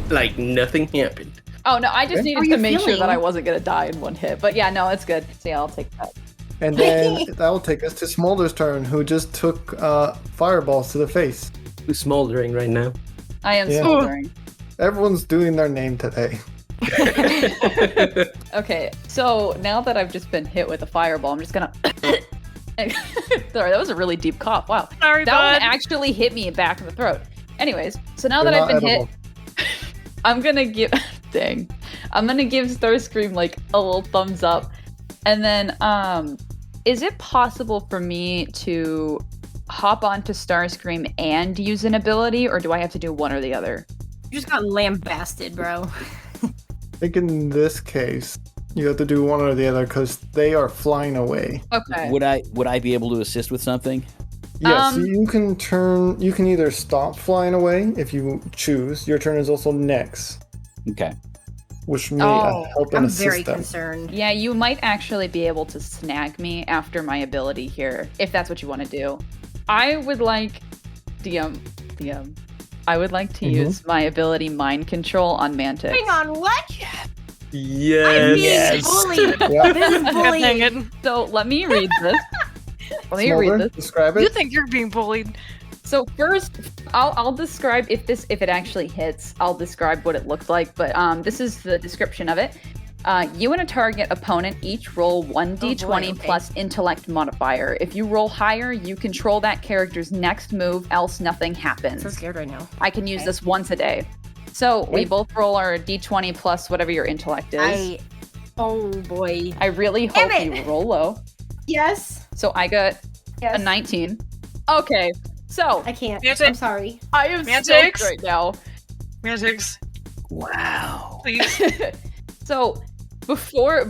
Like nothing happened. Oh no, I just Okay. How needed are to you make sure that feeling? I wasn't gonna die in one hit. But yeah, no, it's good. So yeah, I'll take that. And then that will take us to Smolder's turn, who just took fireballs to the face. Who's smoldering right now? I am Yeah. smoldering. Everyone's doing their name today. Okay, so now that I've just been hit with a fireball, I'm just gonna. Sorry, that was a really deep cough. Wow. Sorry, That bud. one actually hit me back in the throat. Anyways, so now They're that I've not been edible. hit, I'm gonna give. Dang. I'm gonna give Starscream like a little thumbs up. And then, is it possible for me to hop onto Starscream and use an ability, or do I have to do one or the other? You just got lambasted, bro. I think in this case, you have to do one or the other because they are flying away. Okay. Would I be able to assist with something? Yes, so you can turn. You can either stop flying away if you choose. Your turn is also next, Okay. which may help and I'm assist very them. concerned. Yeah, you might actually be able to snag me after my ability here, if that's what you want to do. I would like DM. I would like to use my ability Mind Control on Mantyx. Hang on, what? Yes. I'm being bullied. Yeah. This is God dang bullying. it. So let me read this. Let me read Smolder, this. describe You it. think you're being bullied? So first, I'll describe if it actually hits. I'll describe what it looks like. But this is the description of it. You and a target opponent each roll 1d20 okay. plus intellect modifier. If you roll higher, you control that character's next move, else nothing happens. I'm so scared right now. I can use this once a day. So we both roll our d20 plus whatever your intellect is. Oh boy. I really Damn hope it. you roll low. Yes. So I got Yes. a 19. Okay, so I can't. Mantyx. I'm sorry. I am Mantyx. stoked right now. Mantyx, Wow. please. So before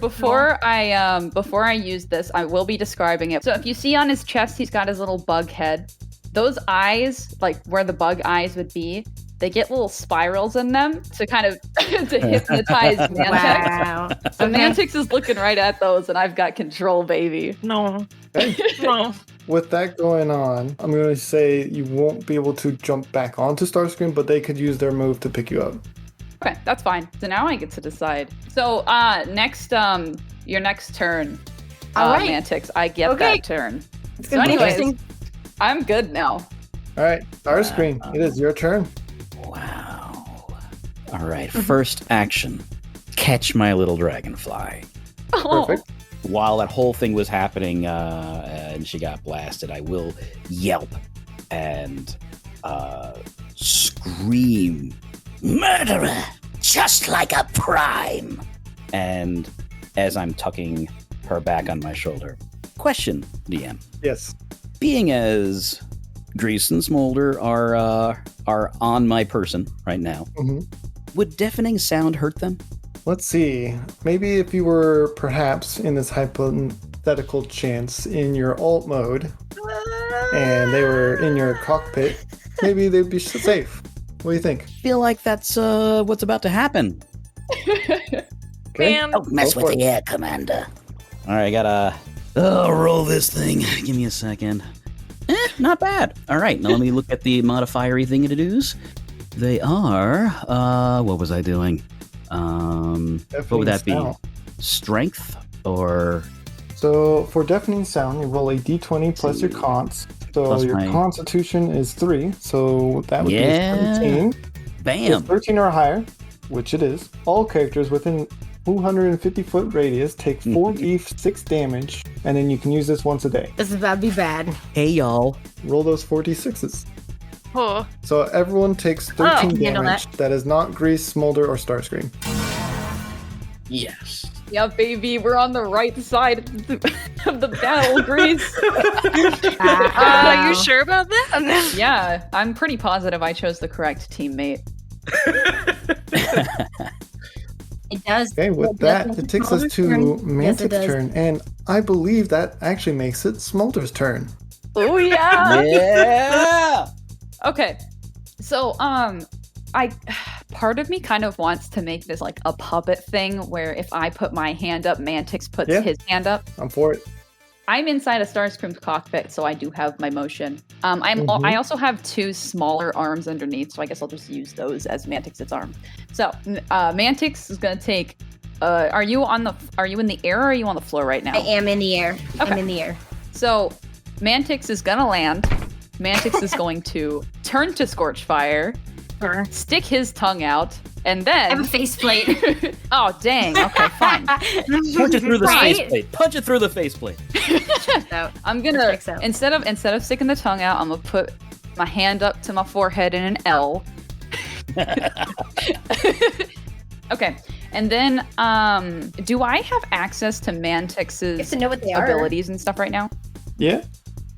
I use this, I will be describing it. So if you see on his chest, he's got his little bug head. Those eyes, like where the bug eyes would be, they get little spirals in them to kind of to hypnotize Mantyx. Wow. So Okay. Mantyx is looking right at those, and I've got control, baby. No. Okay. No. With that going on, I'm going to say you won't be able to jump back onto Starscream, but they could use their move to pick you up. Okay, that's fine. So now I get to decide. So next, your next turn, All right. Mantyx, I get Okay. that turn. It's So gonna be anyways, interesting. I'm good now. All right, Starscream, it is your turn. Wow. All right. First action. Catch my little dragonfly. Perfect. While that whole thing was happening and she got blasted, I will yelp and scream, Murderer, just like a prime. and as I'm tucking her back on my shoulder. Question, DM. Yes. Being as Grease and Smolder are on my person right now, hmm would deafening sound hurt them? Let's see. Maybe if you were perhaps in this hypothetical chance in your alt mode and they were in your cockpit, maybe they'd be safe. What do you think? Feel like that's what's about to happen. Okay. Man. Don't mess Go with for the it. air, Commander. All right, I gotta roll this thing. Give me a second. Not bad. All right, now let me look at the modifiery thingy-to-dos. They are, what was I doing? What would that be? Sound. Strength or So for deafening sound, you roll a d20 plus your cons. So Plus your my- constitution is 3, so that would Yeah. be 17. bam? If 13 or higher, which it is, all characters within 250-foot radius take 4d6 damage, and then you can use this once a day. This is about to be bad. Hey y'all. Roll those 4d6s. Oh. So everyone takes 13 handle damage. That is not Grease, Smolder, or Starscream. Yes. Yeah, baby, we're on the right side of the battle, Grease. You sure about that? Yeah, I'm pretty positive I chose the correct teammate. It does. Okay, with that, it takes us to Smolder's turn. Yes, it Mantyx's does. turn, and I believe that actually makes it Smolder's turn. Oh yeah. Yeah. Okay. So part of me kind of wants to make this like a puppet thing where if I put my hand up, Mantyx puts Yeah. his hand up. I'm for it. I'm inside a Starscream's cockpit, so I do have my motion. I also have 2 smaller arms underneath, so I guess I'll just use those as Mantyx's arm. So Mantyx is gonna take. Are you in the air or are you on the floor right now? I am in the air. I'm Okay. in the air. So Mantyx is gonna land. Mantyx is going to turn to Scorchfire Sure. stick his tongue out, and then I have a faceplate. oh dang, okay, fine. Punch it through the Right? faceplate. Punch it through the faceplate. So, I'm gonna checks out. instead of sticking the tongue out, I'm gonna put my hand up to my forehead in an L. Okay, and then do I have access to you have Mantyx's to know what they are. abilities and stuff right now? Yeah.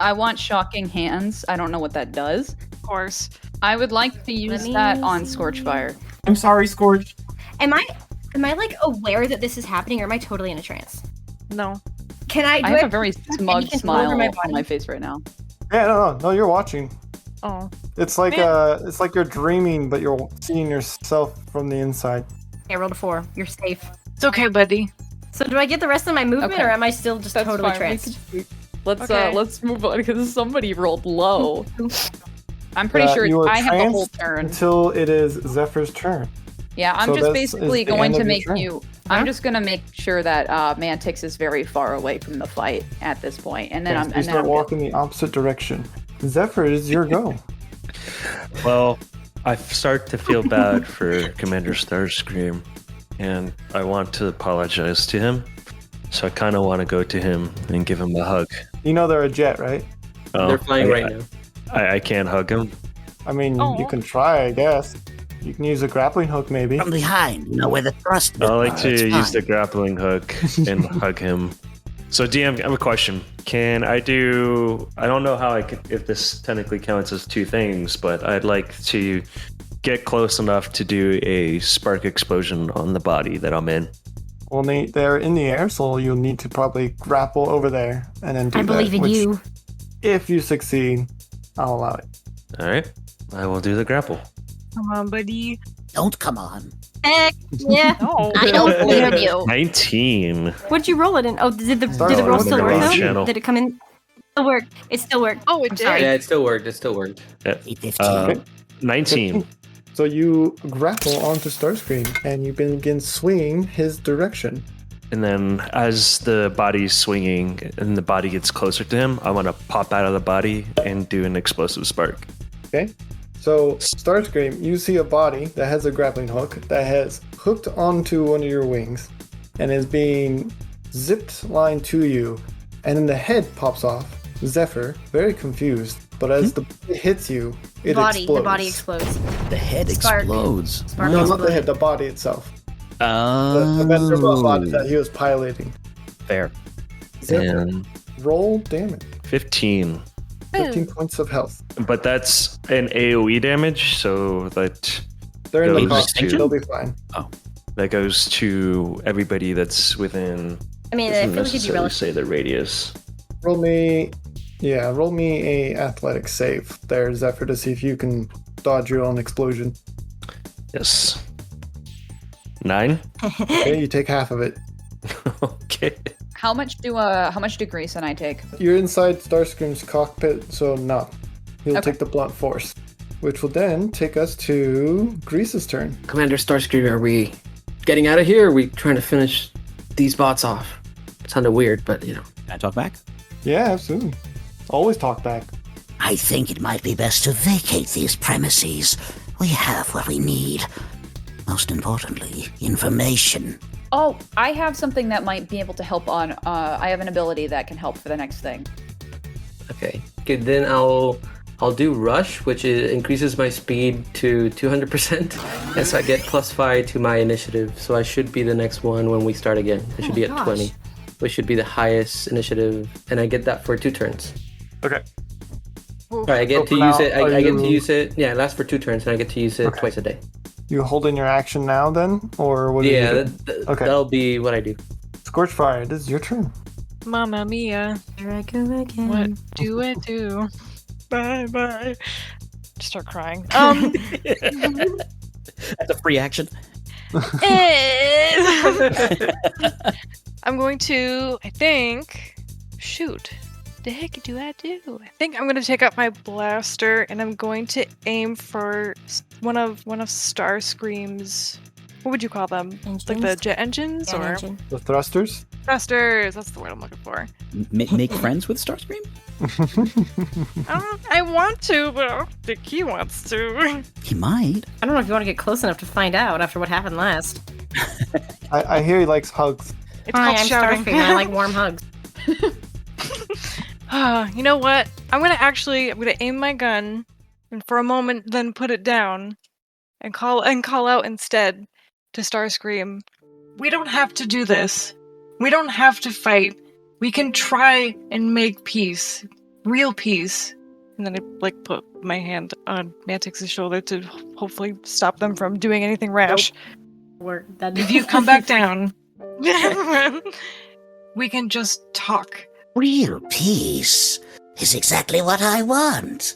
I want shocking hands. I don't know what that does. Of course. I would like to use me that on see. Scorchfire. I'm sorry, Scorch. Am I like aware that this is happening, or am I totally in a trance? No. Can I? I have a very smug any control smile over my on body? my face right now. Yeah, no, you're watching. Oh. It's like Man. it's like you're dreaming, but you're seeing yourself from the inside. I rolled a 4. You're safe. It's okay, buddy. So do I get the rest of my movement, Okay. or am I still just That's totally fine. tranced? Okay. Let's move on because somebody rolled low. I'm pretty sure you are I have the whole tranced turn. until it is Zephyr's turn. Yeah, I'm So just this is basically the going end to of your make turn. you. I'm just gonna make sure that Mantyx is very far away from the fight at this point, and then Okay, I'm so you and then start I'm walking the opposite direction. Zephyr, is your go. Well, I start to feel bad for Commander Starscream, and I want to apologize to him. So I kind of want to go to him and give him a hug. You know they're a jet, right? Oh, They're flying right now. I can't hug him. I mean, Aw. you can try, I guess. You can use a grappling hook, maybe. From behind, you know where the thrust I like are, to it's use the fine. grappling hook and hug him. So DM, I have a question. Can I do? I don't know how I could, if this technically counts as two things, but I'd like to get close enough to do a spark explosion on the body that I'm in. Well, they're in the air, so you'll need to probably grapple over there and then do I that. believe in which, you. If you succeed, I'll allow it. All right, I will do the grapple. Come on, buddy. Don't come on. Heck yeah. No. I don't believe in you. 19. What'd you roll it in? Oh, did the Sorry, roll I'm still in the work wrong though? channel. Did it come in? Still work. It still worked. Oh, it I'm did. sorry. Yeah, it still worked. It still worked. 815. 19. So you grapple onto Starscream and you begin swinging his direction. And then as the body's swinging and the body gets closer to him, I want to pop out of the body and do an explosive spark. Okay? So, Starscream, you see a body that has a grappling hook that has hooked onto one of your wings and is being zipped line to you. And then the head pops off. Zephyr, very confused, but as the body hits you, it explodes. The body explodes. The head Spark. explodes. Spark No, not exploded. the head, the body itself. The Oh, Avenger body that he was piloting. fair. Zephyr, And roll damage. 15. 15 points of health. But that's an AoE damage, so that They're in the Goes cockpit. to- They'll be fine. that goes to everybody that's within. I mean, I Doesn't feel like it'd be necessarily relative. say the radius. Roll me a athletic save there, Zephyr, to see if you can dodge your own explosion. Yes. 9. Okay, you take half of it. Okay. How much do Grease and I take? You're inside Starscream's cockpit, so no. He'll Okay. take the blunt force. Which will then take us to Grease's turn. Commander Starscream, are we getting out of here? Or are we trying to finish these bots off? It sounded weird, but you know. Can I talk back? Yeah, absolutely. Always talk back. I think it might be best to vacate these premises. We have what we need. Most importantly, information. Oh, I have something that might be able to help on. I have an ability that can help for the next thing. Okay. Good. Then I'll do rush, which increases my speed to 200%, and so I get +5 to my initiative. So I should be the next one when we start again. I should be at gosh. 20, which should be the highest initiative, and I get that for 2 turns. Okay. All right, I get So to for use now, it. are I get to you- use it. Yeah, it lasts for 2 turns, and I get to use it Okay. twice a day. You holding your action now then? Or what do Yeah, you do? Okay. that'll be what I do. Scorchfire, this is your turn. Mamma mia. Here I go again. What do I do? Bye bye. Just start crying. That's a free action. I'm going to, I think, shoot. The heck do I do? I think I'm going to take out my blaster and I'm going to aim for one of Starscream's. what would you call them? Like the jet engines Jet or engine. The thrusters? thrusters? That's the word I'm looking for. Make friends with Starscream? I want to, but I don't think he wants to. He might. I don't know if you want to get close enough to find out after what happened last. I hear he likes hugs. It's Hi, called I'm shouting. Starscream. I like warm hugs. You know what? I'm gonna aim my gun, and for a moment, then put it down, and call out instead to Starscream. We don't have to do this. We don't have to fight. We can try and make peace, real peace. And then I put my hand on Mantyx's shoulder to hopefully stop them from doing anything rash. If you come back down, we can just talk. Real peace is exactly what I want,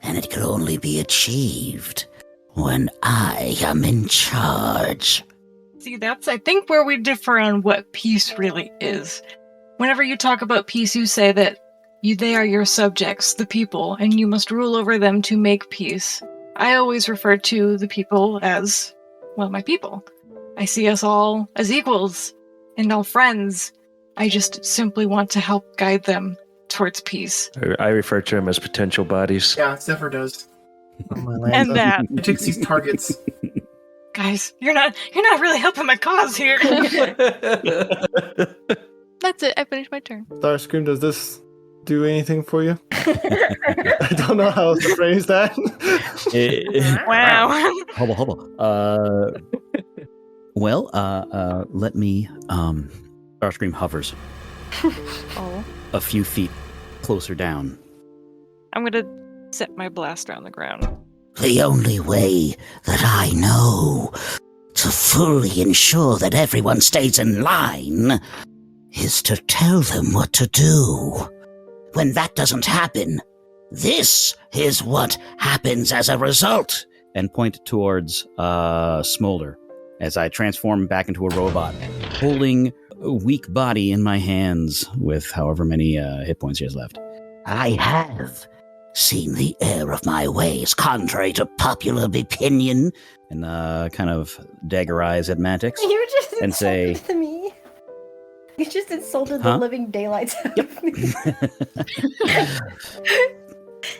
and it can only be achieved when I am in charge. See, that's, I think, where we differ on what peace really is. Whenever you talk about peace, you say that they are your subjects, the people, and you must rule over them to make peace. I always refer to the people as, well, my people. I see us all as equals and all friends. I just simply want to help guide them towards peace. I refer to them as potential bodies. Yeah, Zephyr does. And that. It takes these targets. Guys, you're not really helping my cause here. That's it. I finished my turn. Starscream, does this do anything for you? I don't know how else to phrase that. Wow. Hubble. Let me. Starscream hovers Oh. a few feet closer down. I'm gonna set my blaster on the ground. The only way that I know to fully ensure that everyone stays in line is to tell them what to do. When that doesn't happen, this is what happens as a result. And point towards Smolder as I transform back into a robot, holding a weak body in my hands with however many hit points he has left. I have seen the error of my ways contrary to popular opinion. And kind of dagger eyes at Mantyx. You just and say, insulted me. You just insulted Huh? the living daylights out of me.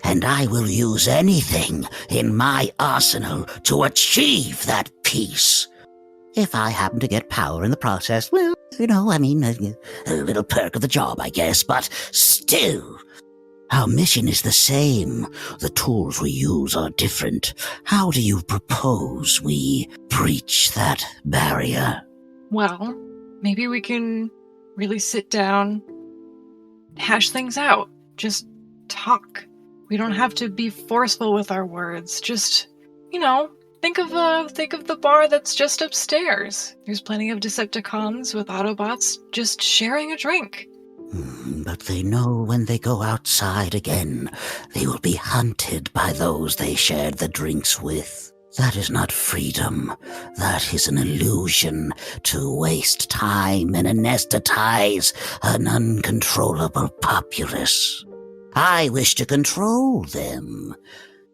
And I will use anything in my arsenal to achieve that peace. If I happen to get power in the process, well, a little perk of the job, I guess, but still, our mission is the same. The tools we use are different. How do you propose we breach that barrier? Well, maybe we can really sit down, hash things out, just talk. We don't have to be forceful with our words. Just, think of the bar that's just upstairs. There's plenty of Decepticons with Autobots just sharing a drink. But they know when they go outside again, they will be hunted by those they shared the drinks with. That is not freedom. That is an illusion to waste time and anesthetize an uncontrollable populace. I wish to control them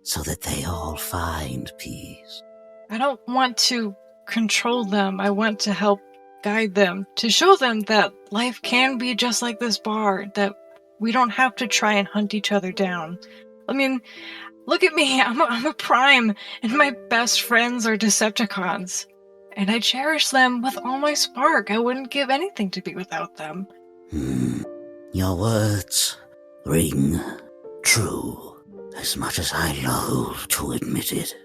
so that they all find peace. I don't want to control them. I want to help guide them, to show them that life can be just like this bar, that we don't have to try and hunt each other down. I mean, look at me, I'm a Prime, and my best friends are Decepticons. And I cherish them with all my spark. I wouldn't give anything to be without them. Your words ring true, as much as I loathe to admit it.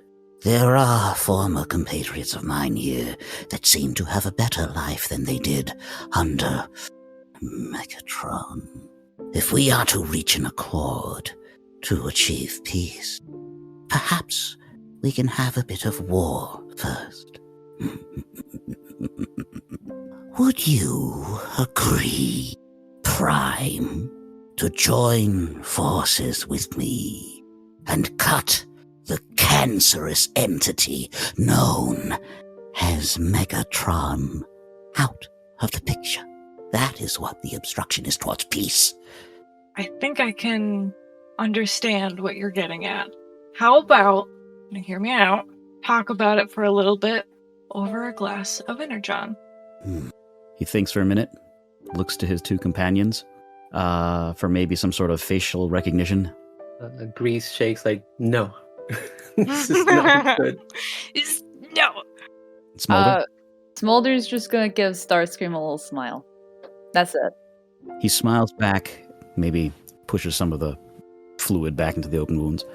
There are former compatriots of mine here that seem to have a better life than they did under Megatron. If we are to reach an accord to achieve peace, perhaps we can have a bit of war first. Would you agree, Prime, to join forces with me and cut the cancerous entity known as Megatron out of the picture? That is what the obstruction is towards peace. I think I can understand what you're getting at. How about, hear me out, talk about it for a little bit, over a glass of Energon. He thinks for a minute, looks to his two companions for maybe some sort of facial recognition. Grease shakes like, no. This is not good. No. Smolder? Smolder's just gonna give Starscream a little smile. That's it. He smiles back, maybe pushes some of the fluid back into the open wounds.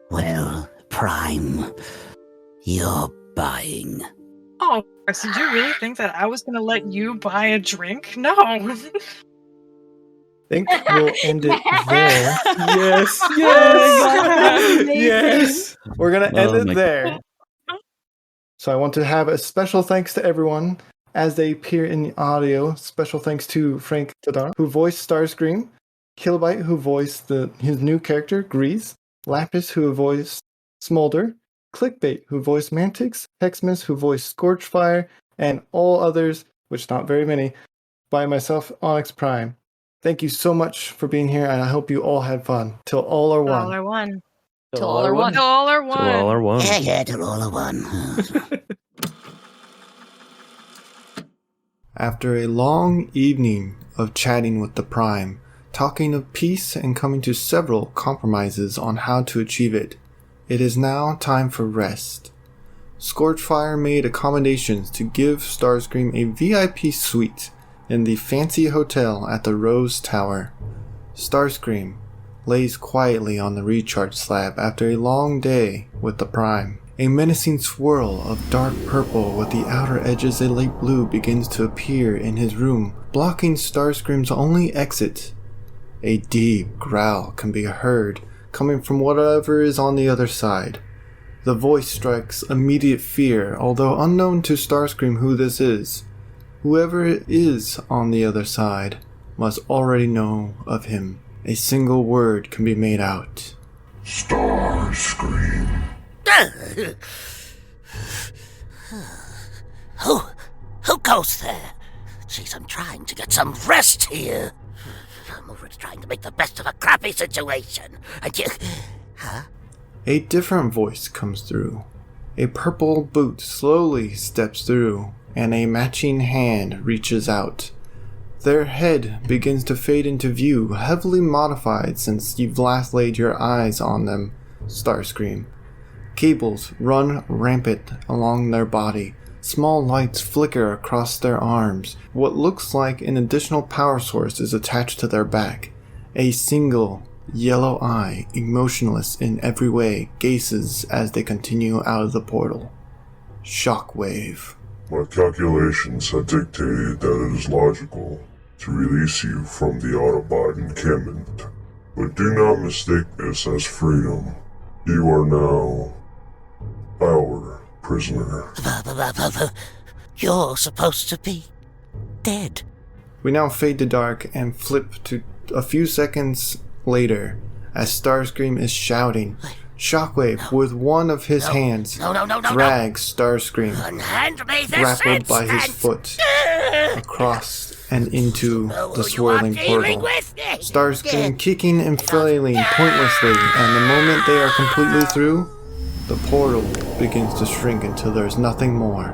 Well, Prime, you're buying. Oh, did you really think that I was going to let you buy a drink? No. think we'll end it there. Yes, yes, yes. We're gonna end it my there. So I want to have a special thanks to everyone as they appear in the audio. Special thanks to Frank Todaro, who voiced Starscream, KILLOBYTE, who voiced his new character, Grease, LAPIS, who voiced Smolder, CLICKBAIT, who voiced Mantyx, HEXAMIS, who voiced Scorchfire, and all others, which not very many, by myself, ONYX Prime. Thank you so much for being here, and I hope you all had fun. Till all are one. All are one. Till all are one. Till all are one. Till all are one. Yeah, till all are one. After a long evening of chatting with the Prime, talking of peace and coming to several compromises on how to achieve it, it is now time for rest. Scorchfire made accommodations to give Starscream a VIP suite in the fancy hotel at the Rose Tower. Starscream lays quietly on the recharge slab after a long day with the Prime. A menacing swirl of dark purple with the outer edges a light blue begins to appear in his room, blocking Starscream's only exit. A deep growl can be heard coming from whatever is on the other side. The voice strikes immediate fear, although unknown to Starscream who this is. Whoever it is on the other side must already know of him. A single word can be made out. Starscream. Who goes there? Jeez, I'm trying to get some rest here. I'm over trying to make the best of a crappy situation. And you... Huh? A different voice comes through. A purple boot slowly steps through, and a matching hand reaches out. Their head begins to fade into view, heavily modified since you've last laid your eyes on them, Starscream. Cables run rampant along their body. Small lights flicker across their arms. What looks like an additional power source is attached to their back. A single yellow eye, emotionless in every way, gazes as they continue out of the portal. Shockwave. My calculations have dictated that it is logical to release you from the Autobot encampment. But do not mistake this as freedom. You are now our prisoner. You're supposed to be dead. We now fade to dark and flip to a few seconds later as Starscream is shouting. Shockwave, with one of his hands, drags Starscream, grappled by his foot, across and into the swirling portal. Starscream kicking and flailing pointlessly, and the moment they are completely through, the portal begins to shrink until there's nothing more.